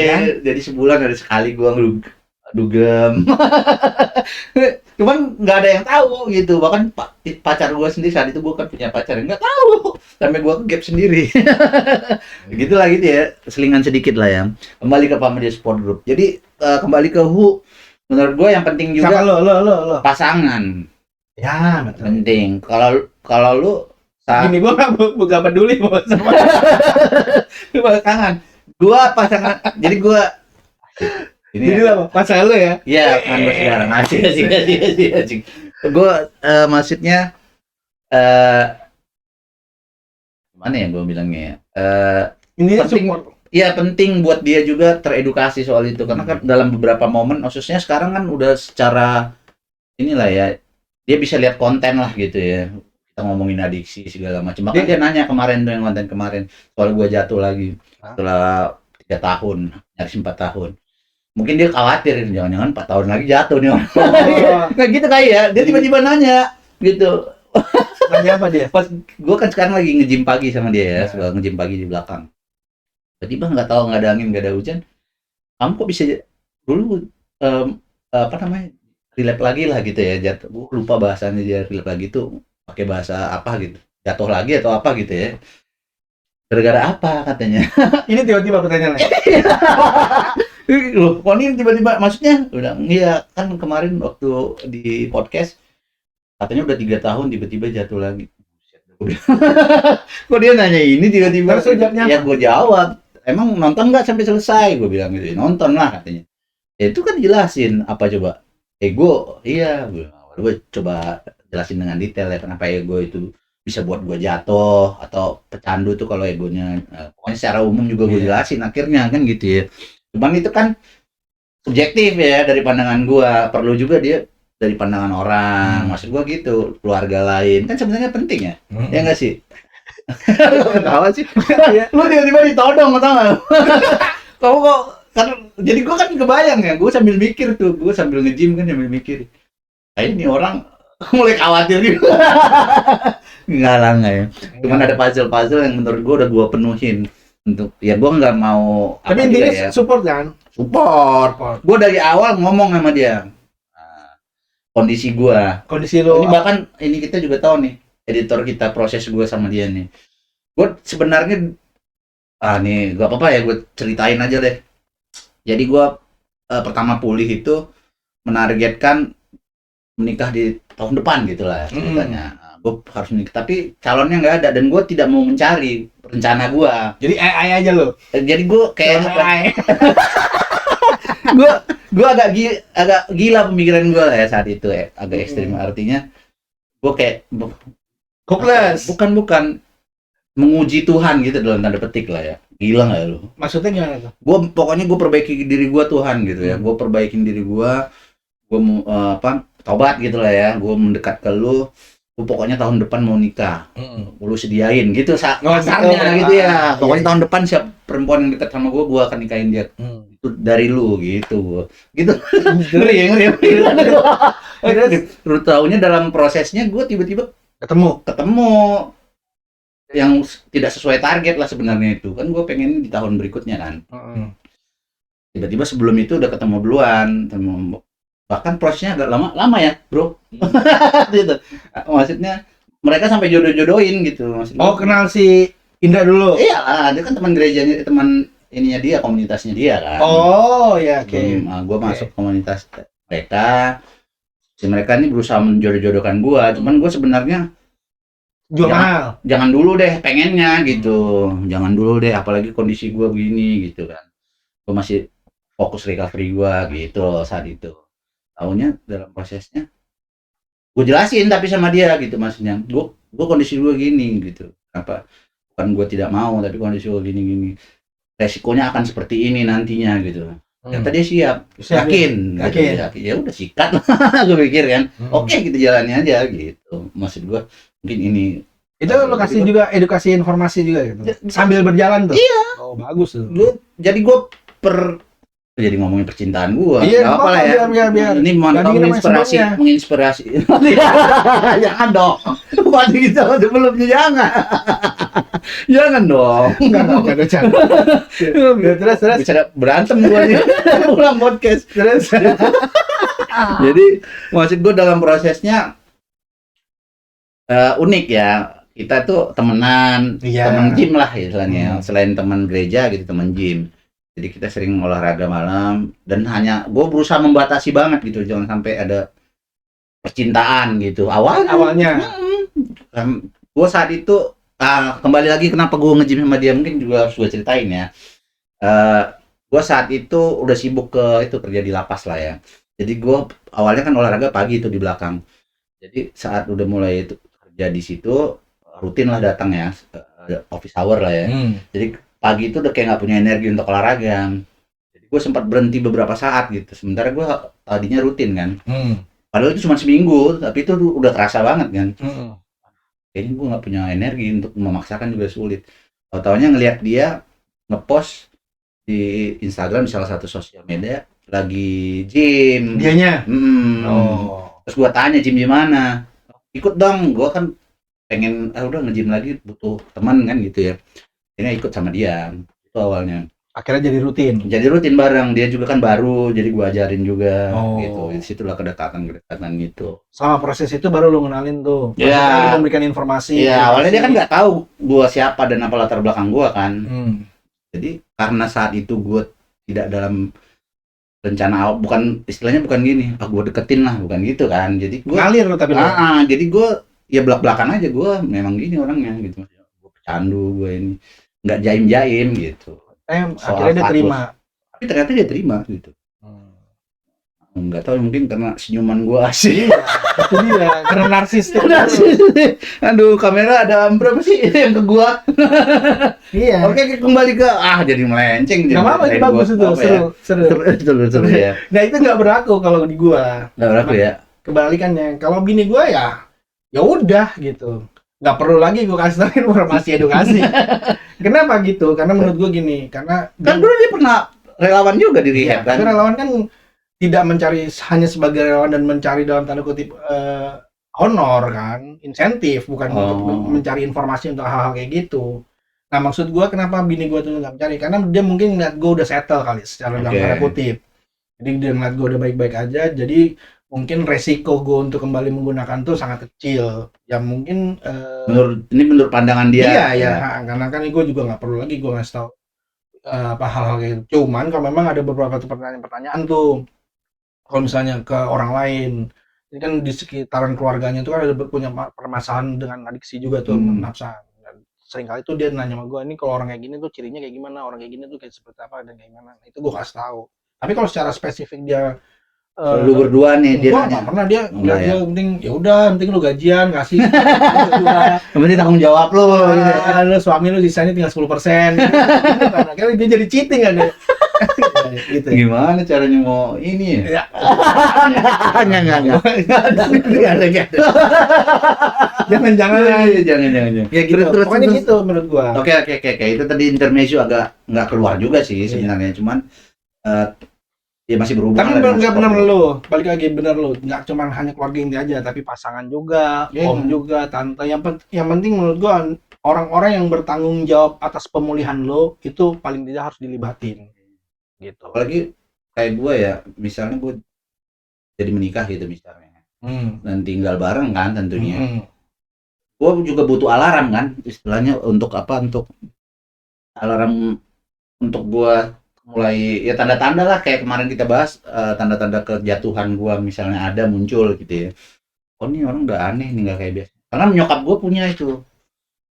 Ya? Jadi sebulan ada sekali gua dugem. Cuman nggak ada yang tahu gitu. Bahkan pacar gue sendiri saat itu, gue kan punya pacar yang nggak tahu. Sampai gue gap sendiri. Gitulah gitu ya. Selingan sedikit lah ya. Kembali ke Family Sport Group. Jadi kembali ke WHO. Menurut gue yang penting juga lo. pasangan. Ya, betul. Penting. Kalau lu gini, gue nggak peduli mau sama pasangan. Gua pasangan. Jadi gua ini jadi apa? Pasangan lo ya? Iya, kan gua sekarang asik. Gua maksudnya gimana ya gua bilangnya ya? Ini penting, support. ya penting buat dia juga teredukasi soal itu karena kan dalam beberapa momen, khususnya sekarang kan udah secara inilah ya, dia bisa lihat konten lah gitu ya. Kita ngomongin adiksi segala macam. Bahkan dia nanya kemarin tuh yang konten kemarin soal gua jatuh lagi setelah 3 tahun, nyaris 4 tahun. Mungkin dia khawatir jangan-jangan 4 tahun lagi jatuh nih. Kayak gitu kayak dia tiba-tiba nanya gitu. Nanya apa dia? Pas gua kan sekarang lagi nge-gym pagi sama dia ya, suka nge-gym pagi di belakang. Tiba-tiba nggak tahu, nggak ada angin, nggak ada hujan. Kamu kok bisa dulu apa namanya? Relap lagi lah gitu ya. Jatuh, lupa bahasanya dia relap lagi tuh pakai bahasa apa gitu. Jatuh lagi atau apa gitu ya. Gara-gara apa katanya? Ini tiba-tiba pertanyaannya. Loh, kok ini tiba-tiba maksudnya udah iya kan kemarin waktu di podcast katanya udah 3 tahun tiba-tiba jatuh lagi. Kok dia nanya ini tiba-tiba? Ya gue jawab, emang nonton nggak sampai selesai? Gue bilang gitu, nonton lah katanya. Ya itu kan jelasin apa coba? Ego, iya, gue coba jelasin dengan detail ya kenapa ego itu bisa buat gue jatuh atau pecandu tuh kalau egonya. Pokoknya secara umum juga gue jelasin akhirnya kan gitu ya. Cuman itu kan subjektif ya dari pandangan gue, perlu juga dia dari pandangan orang. Maksud gue gitu, keluarga lain kan sebenarnya penting ya. Ya nggak sih? Ketawa sih. Lu tiba-tiba ditodong atau nggak? Kamu kok kan jadi gue kan kebayang ya, gue sambil mikir tuh, gue sambil nge-gym kan sambil mikir. Ini orang mulai khawatir gitu. Enggak lah enggak ya. Cuman ada puzzle-puzzle yang menurut gue udah gue penuhin untuk ya gue nggak mau. Tapi intinya ya. Support kan? Support. Gue dari awal ngomong sama dia. Kondisi lo. Ini bahkan ini kita juga tahu nih, editor kita proses gue sama dia nih. Gue sebenarnya nih gak apa-apa ya gue ceritain aja deh. Jadi gue pertama pulih itu menargetkan menikah di tahun depan gitulah ceritanya. Gue harus menikah tapi calonnya nggak ada dan gue tidak mau mencari rencana gue. Jadi AI aja lo. Jadi gue kayak gue agak gila pemikiran gue ya saat itu ya, agak ekstrim. Artinya gue kayak hopeless. Bukan menguji Tuhan gitu dalam tanda petik lah ya. Gila nggak lu? Maksudnya gimana tuh? Pokoknya gue perbaiki diri gue Tuhan gitu ya. Gue perbaikin diri gue mau tobat gitu lah ya. Gue mendekat ke lu. Gue pokoknya tahun depan mau nikah. Lu sediain gitu kasarnya gitu ya. Pokoknya tahun depan siap perempuan yang dekat sama gue akan nikahin dia. Itu dari lu gitu. Gitu. Ngeri. Lu taunya dalam prosesnya gue tiba-tiba ketemu yang tidak sesuai target lah sebenarnya itu kan gue pengen di tahun berikutnya kan. Tiba-tiba sebelum itu udah ketemu duluan, bahkan prosesnya agak lama ya bro. Gitu. Maksudnya mereka sampai jodoh-jodohin gitu maksudnya. Oh kenal si Indra dulu? Iya lah, dia kan teman gerejanya, teman ininya dia, komunitasnya dia kan. Oh ya oke. Gue masuk komunitas mereka. Si mereka ini berusaha menjodoh-jodohkan gue, cuman gue sebenarnya jangan dulu deh pengennya gitu. Jangan dulu deh apalagi kondisi gue begini gitu kan. Gue masih fokus recovery gue gitu loh saat itu. Taunya dalam prosesnya gue jelasin tapi sama dia gitu maksudnya. Gue kondisi gue gini gitu. Kenapa? Bukan gue tidak mau tapi kondisi gue gini. Resikonya akan seperti ini nantinya gitu. Ternyata dia siap. Yakin. Ya udah sikat lah. Gue pikir kan. Oke, kita jalani aja gitu. Maksud gue mungkin ini itu lo kasih juga edukasi informasi juga gitu sambil berjalan tuh. Iya. Oh bagus tuh. Jadi gue jadi ngomongin percintaan gua. Iya, Gak apa lah ya. Biar. Ini menginspirasi. Jangan dong. Mati kita sebelumnya jangan. Jangan dong. Enggak canda. Terus. Bisa berantem gua nih. Pulang podcast. Terus. Jadi maksud gua dalam prosesnya unik ya. Kita tuh temenan, temen gym lah istilahnya. Selain teman gereja gitu, teman gym. Jadi kita sering olahraga malam dan hanya gue berusaha membatasi banget gitu, jangan sampai ada percintaan gitu. Awalnya gue saat itu kembali lagi kenapa gue nge-gym sama dia mungkin juga harus gue ceritain ya. Gue saat itu udah sibuk kerja di lapas lah ya. Jadi gue awalnya kan olahraga pagi itu di belakang. Jadi saat udah mulai itu kerja di situ rutin lah datang ya, office hour lah ya. Jadi pagi itu udah kayak nggak punya energi untuk olahraga. Jadi gue sempat berhenti beberapa saat gitu. Sementara gue tadinya rutin kan. Padahal itu cuma seminggu, tapi itu udah kerasa banget kan. Kayaknya gue nggak punya energi untuk memaksakan juga sulit. Taunya ngelihat dia ngepost di Instagram di salah satu sosial media lagi gym. Dianya? Terus gue tanya gym di mana? Ikut dong, gue kan pengen udah nge-gym lagi butuh teman kan gitu ya. Ini ikut sama dia itu awalnya. Akhirnya jadi rutin bareng, dia juga kan baru jadi gua ajarin juga gitu. Di situlah kedekatan gitu. Sama proses itu baru lu kenalin tuh. Iya. Memberikan informasi. Iya, awalnya dia kan nggak tahu gua siapa dan apa latar belakang gua kan. Jadi karena saat itu gua tidak dalam rencana bukan istilahnya bukan gini, gua deketin lah, bukan gitu kan. Jadi gua ngalir lu tapi jadi gua ya belak-belakan aja, gua memang gini orangnya gitu. Gua pecandu gua ini. Nggak jaim-jaim gitu. Akhirnya dia terima. Tapi ternyata dia terima gitu. Nggak tahu mungkin karena senyuman gua asik. Itu dia, karena narsis. Aduh, kamera ada berapa sih yang ke gua? Iya. Oke, kembali ke jadi melenceng. Nggak apa-apa, itu bagus itu, seru ya. Nah itu nggak berlaku kalau di gua. Nggak berlaku ya. Kebalikannya, kalau bini gua ya udah gitu. Nggak perlu lagi gue kasih tau informasi edukasi. Kenapa gitu? Karena menurut gue gini, karena kan dulu dia pernah relawan juga di rehab kan. Relawan kan tidak mencari hanya sebagai relawan dan mencari dalam tanda kutip honor kan, insentif, bukan untuk mencari informasi untuk hal-hal kayak gitu. Nah maksud gue kenapa bini gue tuh nggak mencari? Karena dia mungkin ngeliat gue udah settle kali secara dalam tanda kutip. Jadi dia ngeliat gue udah baik-baik aja, jadi mungkin resiko gue untuk kembali menggunakan tuh sangat kecil. Ya mungkin menurut pandangan dia. Iya, karena kan gue juga nggak perlu lagi gue ngasih tahu hal-hal kayak gitu. Cuman kalau memang ada beberapa pertanyaan tuh, kalau misalnya ke orang lain, ini kan di sekitaran keluarganya tuh kan ada punya permasalahan dengan adiksi juga tuh, nafsa. Dan seringkali tuh dia nanya sama gue, ini kalau orang kayak gini tuh cirinya kayak gimana, orang kayak gini tuh kayak seperti apa dan kayak gimana. Nah, itu gue kasih tahu. Tapi kalau secara spesifik dia lu berdua nih dia nanya. Pernah dia penting ya udah penting lu gajian kasih yang penting tanggung jawab lu lu suami lu sisanya tinggal 10%. Karena dia jadi cheating kan gitu. Gimana caranya mau ini ya? Enggak. Jangan. Ya gitu. Pokoknya gitu menurut gua. Oke. Itu tadi intermezzo agak nggak keluar juga sih sebenarnya, cuman ya masih berhubungan. Tapi nggak benar lu, balik lagi benar lu, nggak cuma hanya keluarga inti aja, tapi pasangan juga, om juga, tante. Yang penting menurut gua orang-orang yang bertanggung jawab atas pemulihan lo itu paling tidak harus dilibatin. Gitu. Apalagi kayak gua ya, misalnya gua jadi menikah gitu misalnya, dan tinggal bareng kan tentunya. Gua juga butuh alarm kan, istilahnya untuk apa? Untuk alarm untuk gua mulai ya tanda-tanda lah kayak kemarin kita bahas tanda-tanda kejatuhan gua misalnya ada muncul gitu ya. Oh ini orang udah aneh nih nggak kayak biasa. Karena nyokap gua punya itu.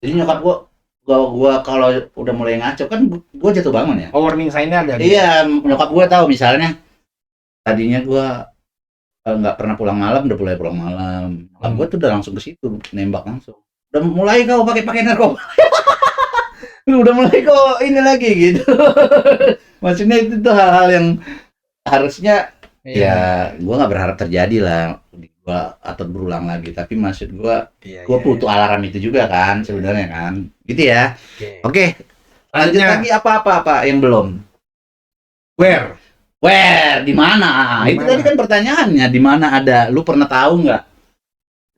Jadi nyokap gua kalau udah mulai ngaco kan gua jatuh bangun ya. Oh warning sign-nya ada. Iya, nyokap gua tahu misalnya tadinya gua nggak pernah pulang malam udah mulai pulang malam. Nyokap gua tuh udah langsung ke situ nembak langsung. Udah mulai kau pakai narkoba. Udah mulai kok ini lagi gitu. Maksudnya itu tuh hal-hal yang harusnya ya gue nggak berharap terjadi lah gua atau berulang lagi, tapi maksud gue butuh alarm itu juga kan sebenarnya kan gitu ya. Oke. Lanjut lagi apa yang belum? Where Where? Di mana? Itu tadi kan pertanyaannya, di mana ada? Lu pernah tahu nggak?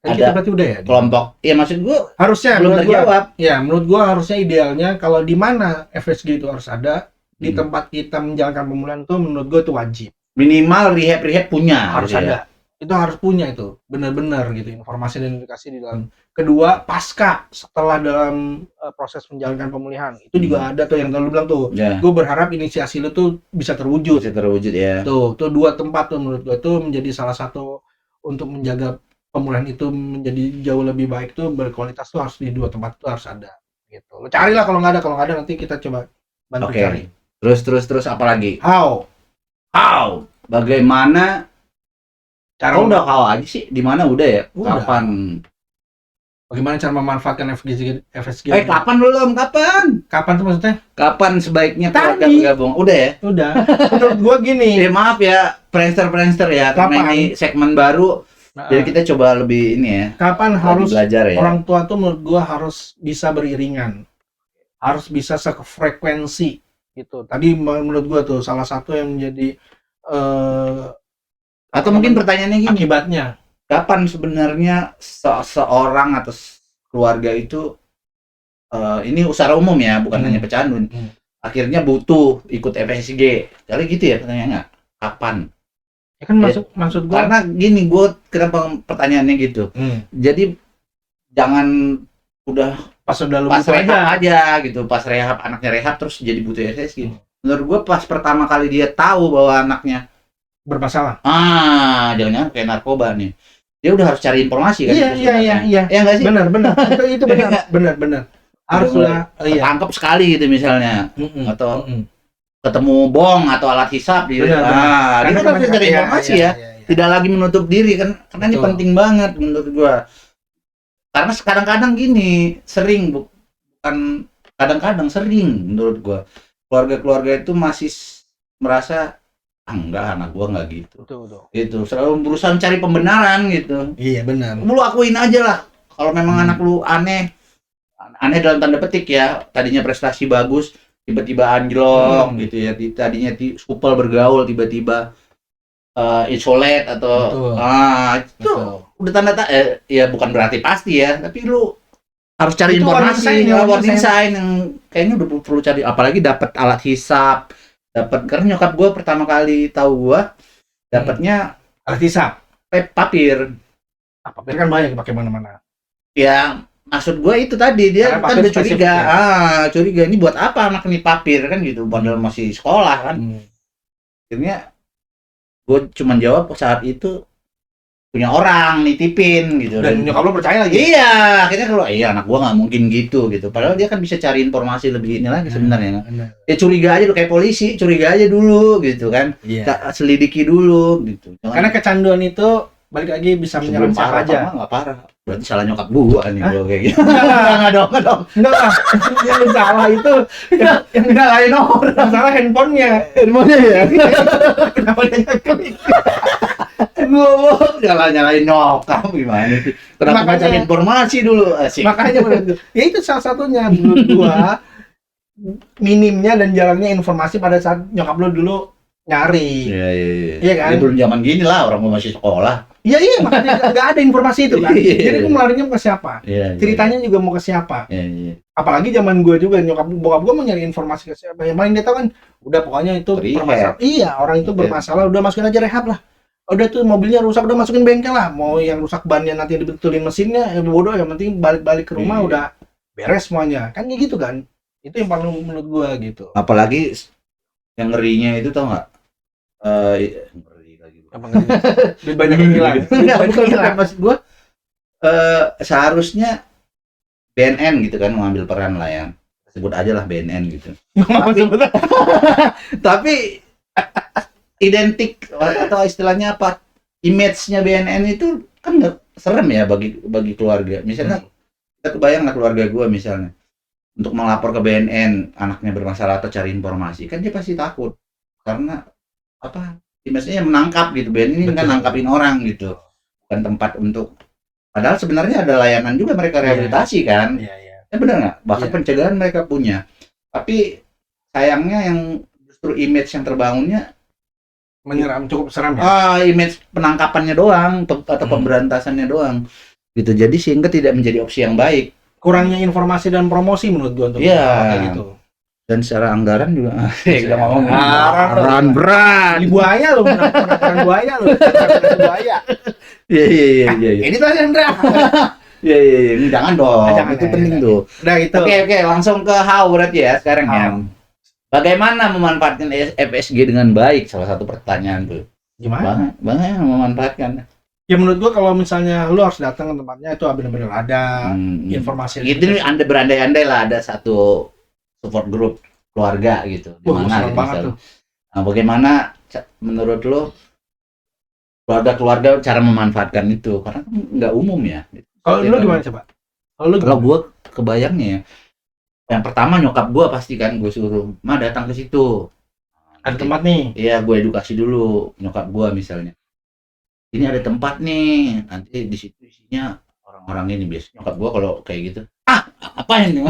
Ada berarti udah ya kelompok. Iya maksud gua harusnya belum terjawab. Ya menurut gua harusnya idealnya kalau di mana FSG itu harus ada di tempat kita menjalankan pemulihan tuh menurut gua itu wajib. Minimal rehab punya harus ada. Itu harus punya itu benar-benar gitu informasi dan edukasi di dalam. Kedua pasca setelah dalam proses menjalankan pemulihan itu juga ada tuh yang tadi lu bilang tuh. Gue berharap inisiasi lu tuh bisa terwujud. Ya. Tuh dua tempat tuh menurut gue tuh menjadi salah satu untuk menjaga pemulihan itu menjadi jauh lebih baik tuh berkualitas tuh harus di dua tempat itu harus ada gitu. Lo carilah kalau nggak ada nanti kita coba bantu cari. Terus apa lagi? How? Bagaimana? Cara udah kau aja sih, di mana udah ya? Udah. Kapan? Bagaimana cara memanfaatkan FSG? Kapan belum? Kapan tuh maksudnya? Kapan sebaiknya keluarga bergabung? Udah ya? Udah. Menurut gua gini. Maaf ya, prankster ya. Karena ini segmen baru. Jadi kita coba lebih ini ya. Kapan harus belajar ya? Orang tua tuh menurut gua harus bisa beriringan. Harus bisa sefrekuensi gitu. Tadi menurut gua tuh salah satu yang menjadi atau mungkin pertanyaannya gini, akibatnya kapan sebenarnya seorang atau keluarga itu ini secara umum ya, bukan hanya pecandu, akhirnya butuh ikut FSG kali gitu ya pertanyaannya, kapan? Ya kan maksud gua karena gini, gua kenapa pertanyaannya gitu, jadi jangan udah pas rehab aja gitu, pas rehab anaknya rehab terus jadi butuh FSG. Menurut gua pas pertama kali dia tahu bahwa anaknya bermasalah. Jangan-jangan kayak narkoba nih. Dia udah harus cari informasi kan? Iya. Ya enggak sih? Benar. itu benar. Harus lah tangkap sekali gitu misalnya. Atau ketemu bong atau alat hisap gitu. Dia harus cari informasi ya. Tidak lagi menutup diri kan, karena ini penting banget menurut gua. Karena kadang-kadang gini, sering menurut gua. Keluarga-keluarga itu masih merasa enggak, anak gua enggak gitu. Betul. Itu selalu berusaha mencari pembenaran gitu. Iya benar. Lu akuin aja lah. Kalau memang anak lu aneh dalam tanda petik ya, tadinya prestasi bagus, tiba-tiba anjlok gitu ya. Tadinya supel bergaul, tiba-tiba isolate atau itu udah ya bukan berarti pasti ya, tapi lu harus cari itu informasi, warning sign yang kayaknya udah perlu cari, apalagi dapat alat hisap. Karena nyokap gue pertama kali tahu gue dapatnya alat hisap papir kan banyak dipakai mana-mana ya. Maksud gue itu tadi dia kan udah curiga ini buat apa anak ini papir kan gitu, padahal masih sekolah kan. Akhirnya gue cuma jawab saat itu punya orang nitipin gitu, dan nyokap lo percaya lagi. Iya, akhirnya kalau anak gua nggak mungkin gitu padahal dia kan bisa cari informasi lebih ini lagi sebenarnya. Ya curiga aja, lu kayak polisi, curiga aja dulu gitu kan. Selidiki dulu gitu. Karena kecanduan itu balik lagi bisa menyerang siapa aja. Nggak parah, berarti salah nyokap gua nih kalau kayak gitu. Nggak dong enggak lah, yang salah itu yang nyalain orang, salah handphonenya ya. Kenapa dia klik? Nyalain nyokap gimana sih? Kenapa baca informasi dulu? Asik. Makanya ya itu salah satunya menurut gua minimnya dan jarangnya informasi pada saat nyokap lu dulu nyari. Iya kan? Ini belum zaman gini lah, orang gua masih sekolah. Iya, makanya nggak ada informasi itu kan. Jadi gua melarinya ke siapa? Ceritanya juga mau ke siapa? Apalagi zaman gua juga, bokap gua mau nyari informasi ke siapa? Yang paling dia tahu kan, udah pokoknya itu bermasalah. Iya, orang itu bermasalah, udah masukin aja rehab lah. Udah tuh mobilnya rusak, udah masukin bengkel lah. Mau yang rusak bannya nanti dibetulin mesinnya, bodoh, yang penting balik-balik ke rumah udah beres semuanya. Kan kayak gitu kan. Itu yang paling menurut gua gitu. Apalagi yang ngerinya itu tau nggak? Ngeri lagi. Lebih banyak yang hilang. Bukan maksud gua seharusnya BNN gitu kan mengambil peran lah ya. Sebut aja lah BNN gitu. Tapi identik atau istilahnya apa, image-nya BNN itu kan serem ya bagi keluarga. Misalnya kita kebayang lah keluarga gue misalnya untuk melapor ke BNN anaknya bermasalah atau cari informasi, kan dia pasti takut karena apa, image-nya menangkap gitu. BNN ini kan nangkapin orang gitu, bukan tempat untuk, padahal sebenarnya ada layanan juga mereka rehabilitasi kan. Ya benar nggak? Bahkan pencegahan mereka punya, tapi sayangnya yang justru image yang terbangunnya cukup seram ya. Image penangkapannya doang atau pemberantasannya doang. Gitu. Jadi sehingga tidak menjadi opsi yang baik. Kurangnya informasi dan promosi menurut gua untuk kayak gitu. Dan secara anggaran juga kita ngomong anggaran berat. Beli buaya loh, menangkap buaya loh. Buaya. Iya. Ini tuh Hendra. Iya. Jangan dong. Itu penting tuh. Udah itu. Oke, langsung ke how berarti ya sekarang ya. Bagaimana memanfaatkan FSG dengan baik? Salah satu pertanyaan tuh. Gimana? Bagaimana memanfaatkan? Ya menurut gua kalau misalnya lu harus datang ke tempatnya itu benar-benar ada informasi. Gitu Anda berandai-andai lah ada satu support group keluarga gitu. Di mana gitu. Nah, bagaimana menurut lo keluarga cara memanfaatkan itu? Karena nggak umum ya. Kalau lu gimana coba? Kalau gua kebayangnya yang pertama nyokap gua pasti kan gue suruh, datang ke situ. Ada tempat nih. Iya, gue edukasi dulu nyokap gua misalnya. Ini ada tempat nih, nanti di situ isinya orang-orang ini biasanya nyokap gua kalau kayak gitu. Apain nih?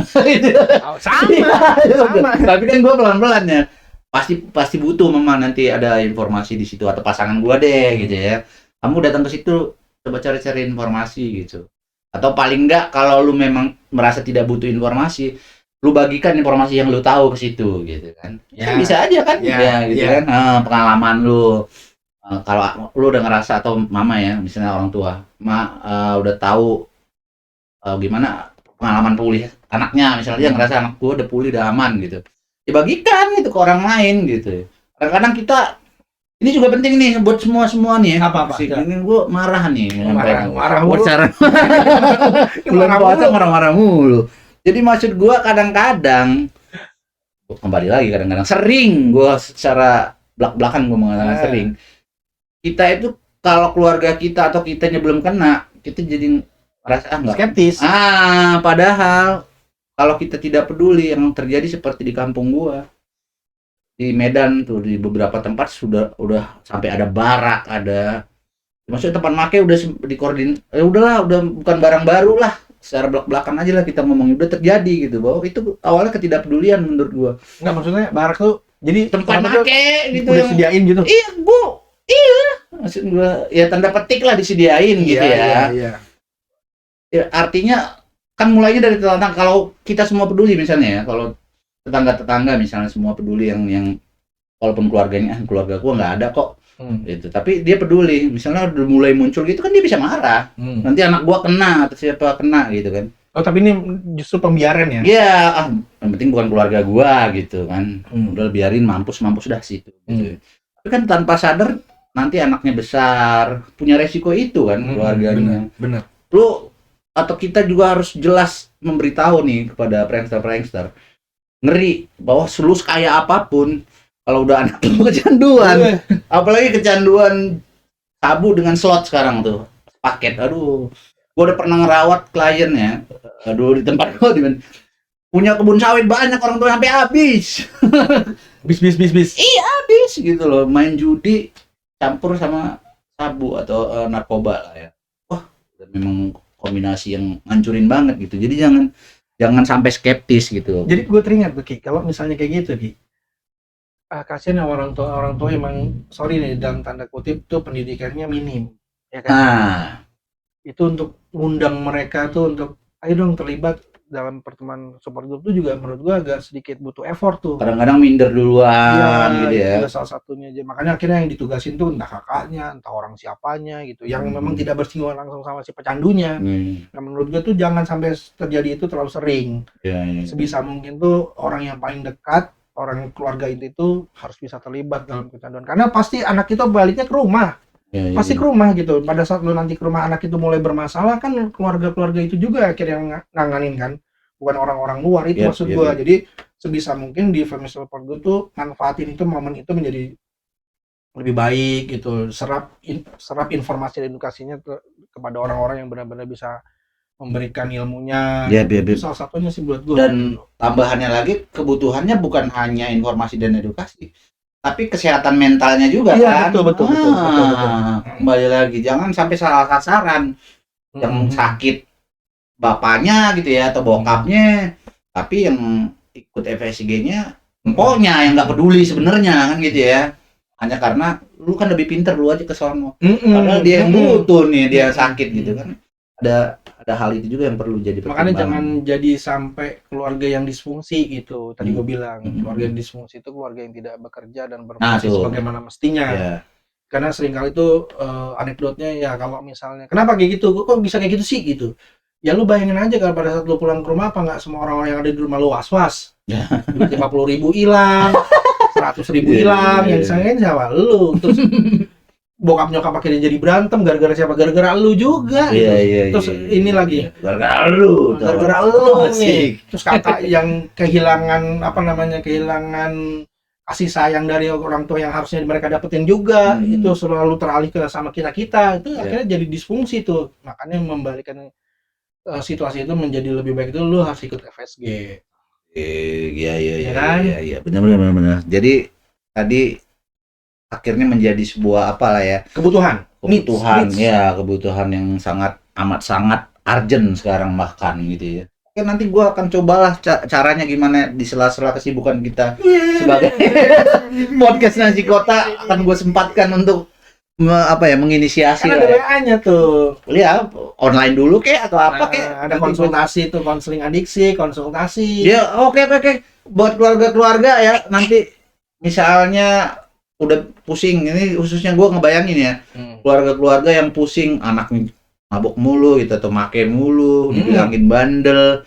Sama. Tapi kan gua pelan-pelan ya. Pasti butuh mama nanti ada informasi di situ atau pasangan gua deh gitu ya. Kamu datang ke situ coba cari-cari informasi gitu. Atau paling enggak kalau lu memang merasa tidak butuh informasi, lu bagikan informasi yang lu tahu ke situ gitu kan. Ya, bisa aja kan gitu kan. Pengalaman lu. Kalau lu udah ngerasa atau mama ya, misalnya orang tua, udah tahu gimana pengalaman pulih anaknya, misalnya dia ngerasa anak gua udah pulih, udah aman gitu. Dibagikan itu ke orang lain gitu. Kadang-kadang kita ini juga penting nih buat semua nih. Apa? Ini gua marah nih. Marah mulu. Bulan puasa marah-marah mulu. Jadi maksud gua kadang-kadang kembali lagi kadang-kadang sering gua secara belak-belakan gua mengatakan sering. Kita itu kalau keluarga kita atau kitanya belum kena, kita jadi merasa enggak skeptis. Padahal kalau kita tidak peduli yang terjadi seperti di kampung gua. Di Medan tuh di beberapa tempat udah sampai ada barak, ada maksudnya tempat make udah dikoordin. Udahlah, udah bukan barang baru lah. Secara belak-belakan aja lah kita ngomong udah terjadi gitu. Bahwa itu awalnya ketidakpedulian menurut gua. Enggak, maksudnya barak tuh jadi tempat make gitu udah disediain gitu. Iya, maksud gua ya tanda petik lah disediain gitu ya. Iya. Ya, artinya kan mulainya dari tetangga. Kalau kita semua peduli misalnya ya, kalau tetangga misalnya semua peduli yang walaupun keluarganya keluarga gua nggak ada kok gitu, tapi dia peduli misalnya udah mulai muncul gitu kan dia bisa marah. Nanti anak gua kena atau siapa kena gitu kan. Oh, tapi ini justru pembiaran ya? Iya, yang penting bukan keluarga gua gitu kan. Udah biarin mampus dah situ gitu. Tapi kan tanpa sadar nanti anaknya besar, punya resiko itu kan keluarganya. Bener. Lu atau kita juga harus jelas memberitahu nih kepada prankster. Ngeri bahwa selus kaya apapun kalau udah anak lu kecanduan, apalagi kecanduan sabu dengan slot sekarang tuh paket. Aduh, gua udah pernah ngerawat klien ya. Aduh, di tempat gua punya kebun sawit banyak, orang tua sampai habis. bis. Iya, habis gitu loh, main judi campur sama sabu atau narkoba lah ya. Wah, memang kombinasi yang ngancurin banget gitu. Jadi jangan sampai skeptis gitu. Jadi gue teringat tuh Ki, kalau misalnya kayak gitu Ki, kasihan orang tua emang sorry nih dalam tanda kutip tuh pendidikannya minim, ya kan? Itu untuk ngundang mereka tuh untuk ayo dong terlibat dalam pertemuan support group tuh juga menurut gua agak sedikit butuh effort tuh. Kadang-kadang minder duluan gitu ya. Itu salah satunya aja. Makanya akhirnya yang ditugasin tuh entah kakaknya, entah orang siapanya gitu, yang memang tidak bersinggungan langsung sama si pecandunya. Nah, menurut gua tuh jangan sampai terjadi itu terlalu sering. Sebisa mungkin tuh orang yang paling dekat, orang keluarga itu harus bisa terlibat dalam kecanduan. Karena pasti anak itu baliknya ke rumah. Pasti ke rumah gitu. Pada saat lu nanti ke rumah anak itu mulai bermasalah kan keluarga-keluarga itu juga akhirnya nanganin kan, bukan orang-orang luar itu maksud gua. Jadi sebisa mungkin di Family Support Group tuh manfaatin itu momen itu menjadi lebih baik gitu. Serap informasi dan edukasinya kepada orang-orang yang benar-benar bisa memberikan ilmunya. Itu salah satunya sih buat gua. Dan tambahannya lagi kebutuhannya bukan hanya informasi dan edukasi, tapi kesehatan mentalnya juga kan. Betul. Kembali lagi jangan sampai salah sasaran. Yang sakit bapaknya gitu ya atau bokapnya, tapi yang ikut FSG-nya empoknya yang nggak peduli sebenarnya kan gitu ya. hanya karena lu kan lebih pinter, lu aja ke sono. Padahal dia yang butuh nih, dia sakit gitu kan. Ada hal itu juga yang perlu jadi pertimbangan. Makanya jangan jadi sampai keluarga yang disfungsi gitu. Tadi gue bilang, keluarga yang disfungsi itu keluarga yang tidak bekerja dan berfungsi sebagaimana mestinya. Karena seringkali itu anekdotnya ya kalau misalnya, kenapa kayak gitu? Kok bisa kayak gitu sih gitu? Ya lu bayangin aja kalau pada saat lu pulang ke rumah, apa nggak semua orang-orang yang ada di rumah lu was-was? 50.000 hilang, 100.000 hilang, yang disangkain siapa? Lu. Terus bokap nyokap akhirnya jadi berantem gara-gara siapa? Gara-gara lu juga. Terus ini lagi gara-gara lu nih. Terus kakak yang kehilangan kehilangan kasih sayang dari orang tua yang harusnya mereka dapetin juga, itu selalu teralih ke sama kita itu akhirnya jadi disfungsi tuh. Makanya membalikan situasi itu menjadi lebih baik itu lu harus ikut FSG. Iya, benar. Jadi tadi akhirnya menjadi sebuah kebutuhan yang amat sangat urgent sekarang bahkan gitu ya. Oke, nanti gua akan cobalah caranya gimana di sela-sela kesibukan kita sebagai podcast Nasi Kota, akan gue sempatkan untuk menginisiasi kan ada WA-nya tuh. Lihat online dulu atau apa ada konsultasi tuh, konseling adiksi, konsultasi. Ya, oke. Buat keluarga ya, nanti misalnya udah pusing, ini khususnya gue ngebayangin ya, keluarga-keluarga yang pusing anaknya mabok mulu gitu atau make mulu, dibilangin bandel,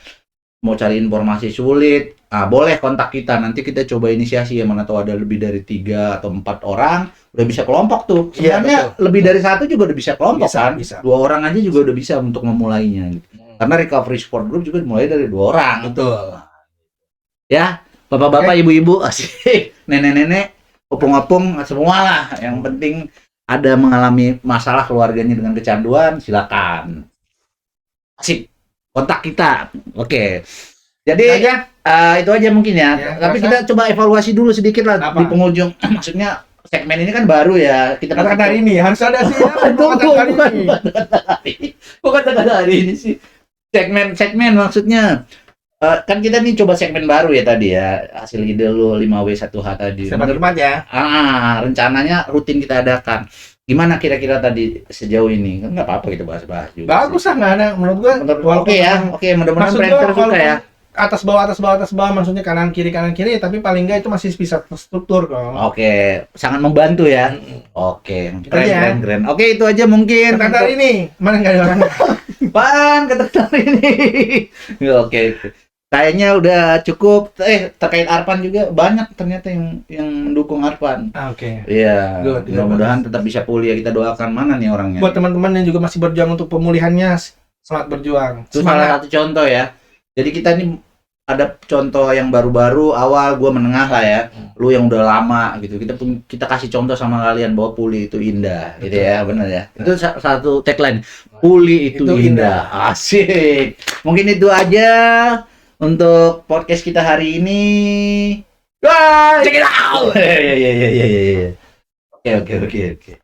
mau cari informasi sulit. Boleh kontak kita, nanti kita coba inisiasi ya, mana tahu ada lebih dari 3 atau 4 orang udah bisa kelompok tuh. Sebenarnya lebih dari 1 juga udah bisa kelompok kan. 2 orang aja juga udah bisa untuk memulainya gitu. Karena recovery support group juga dimulai dari 2 orang. Betul. Ya, bapak-bapak, ibu-ibu, asik, nenek-nenek, opung-opung, semua lah. Yang penting ada mengalami masalah keluarganya dengan kecanduan, silakan. Asik, kontak kita. Oke. Jadi itu aja mungkin ya. Tapi kita coba evaluasi dulu sedikit lah di penghujung. Maksudnya segmen ini kan baru ya. Kita kata hari ini harus ada sih. Bukan kata hari ini sih. Segmen maksudnya kan kita nih coba segmen baru ya tadi ya. Hasil ide lu 5W1H tadi. Sebenarnya ya. Rencananya rutin kita adakan. Gimana kira-kira tadi sejauh ini? Kan nggak apa-apa kita bahas-bahas juga. Bagus lah, nggak ada. Menurut gua oke ya. Oke, mudah-mudahan pendengar suka ya. Atas bawah, maksudnya kanan kiri, tapi paling enggak itu masih bisa terstruktur kok. Oke, sangat membantu ya. Oke, keren. Oke, itu aja mungkin. Kata hari ini, mana nggak ada orang? Kata hari ini. Oke. Kayaknya udah cukup. Terkait Arpan juga banyak ternyata yang mendukung Arpan. Oke. Iya. Mudah-mudahan tetap bisa pulih. Kita doakan. Mana nih orangnya? Buat teman-teman yang juga masih berjuang untuk pemulihannya, semangat berjuang. Itu salah satu contoh ya. Jadi kita ini ada contoh yang baru-baru, awal, gue menengah lah ya. Lu yang udah lama gitu. Kita kasih contoh sama kalian bahwa pulih itu indah, gitu ya, benar ya. Itu satu tagline. Pulih itu indah. Asik. Mungkin itu aja untuk podcast kita hari ini. Check it out. Oke.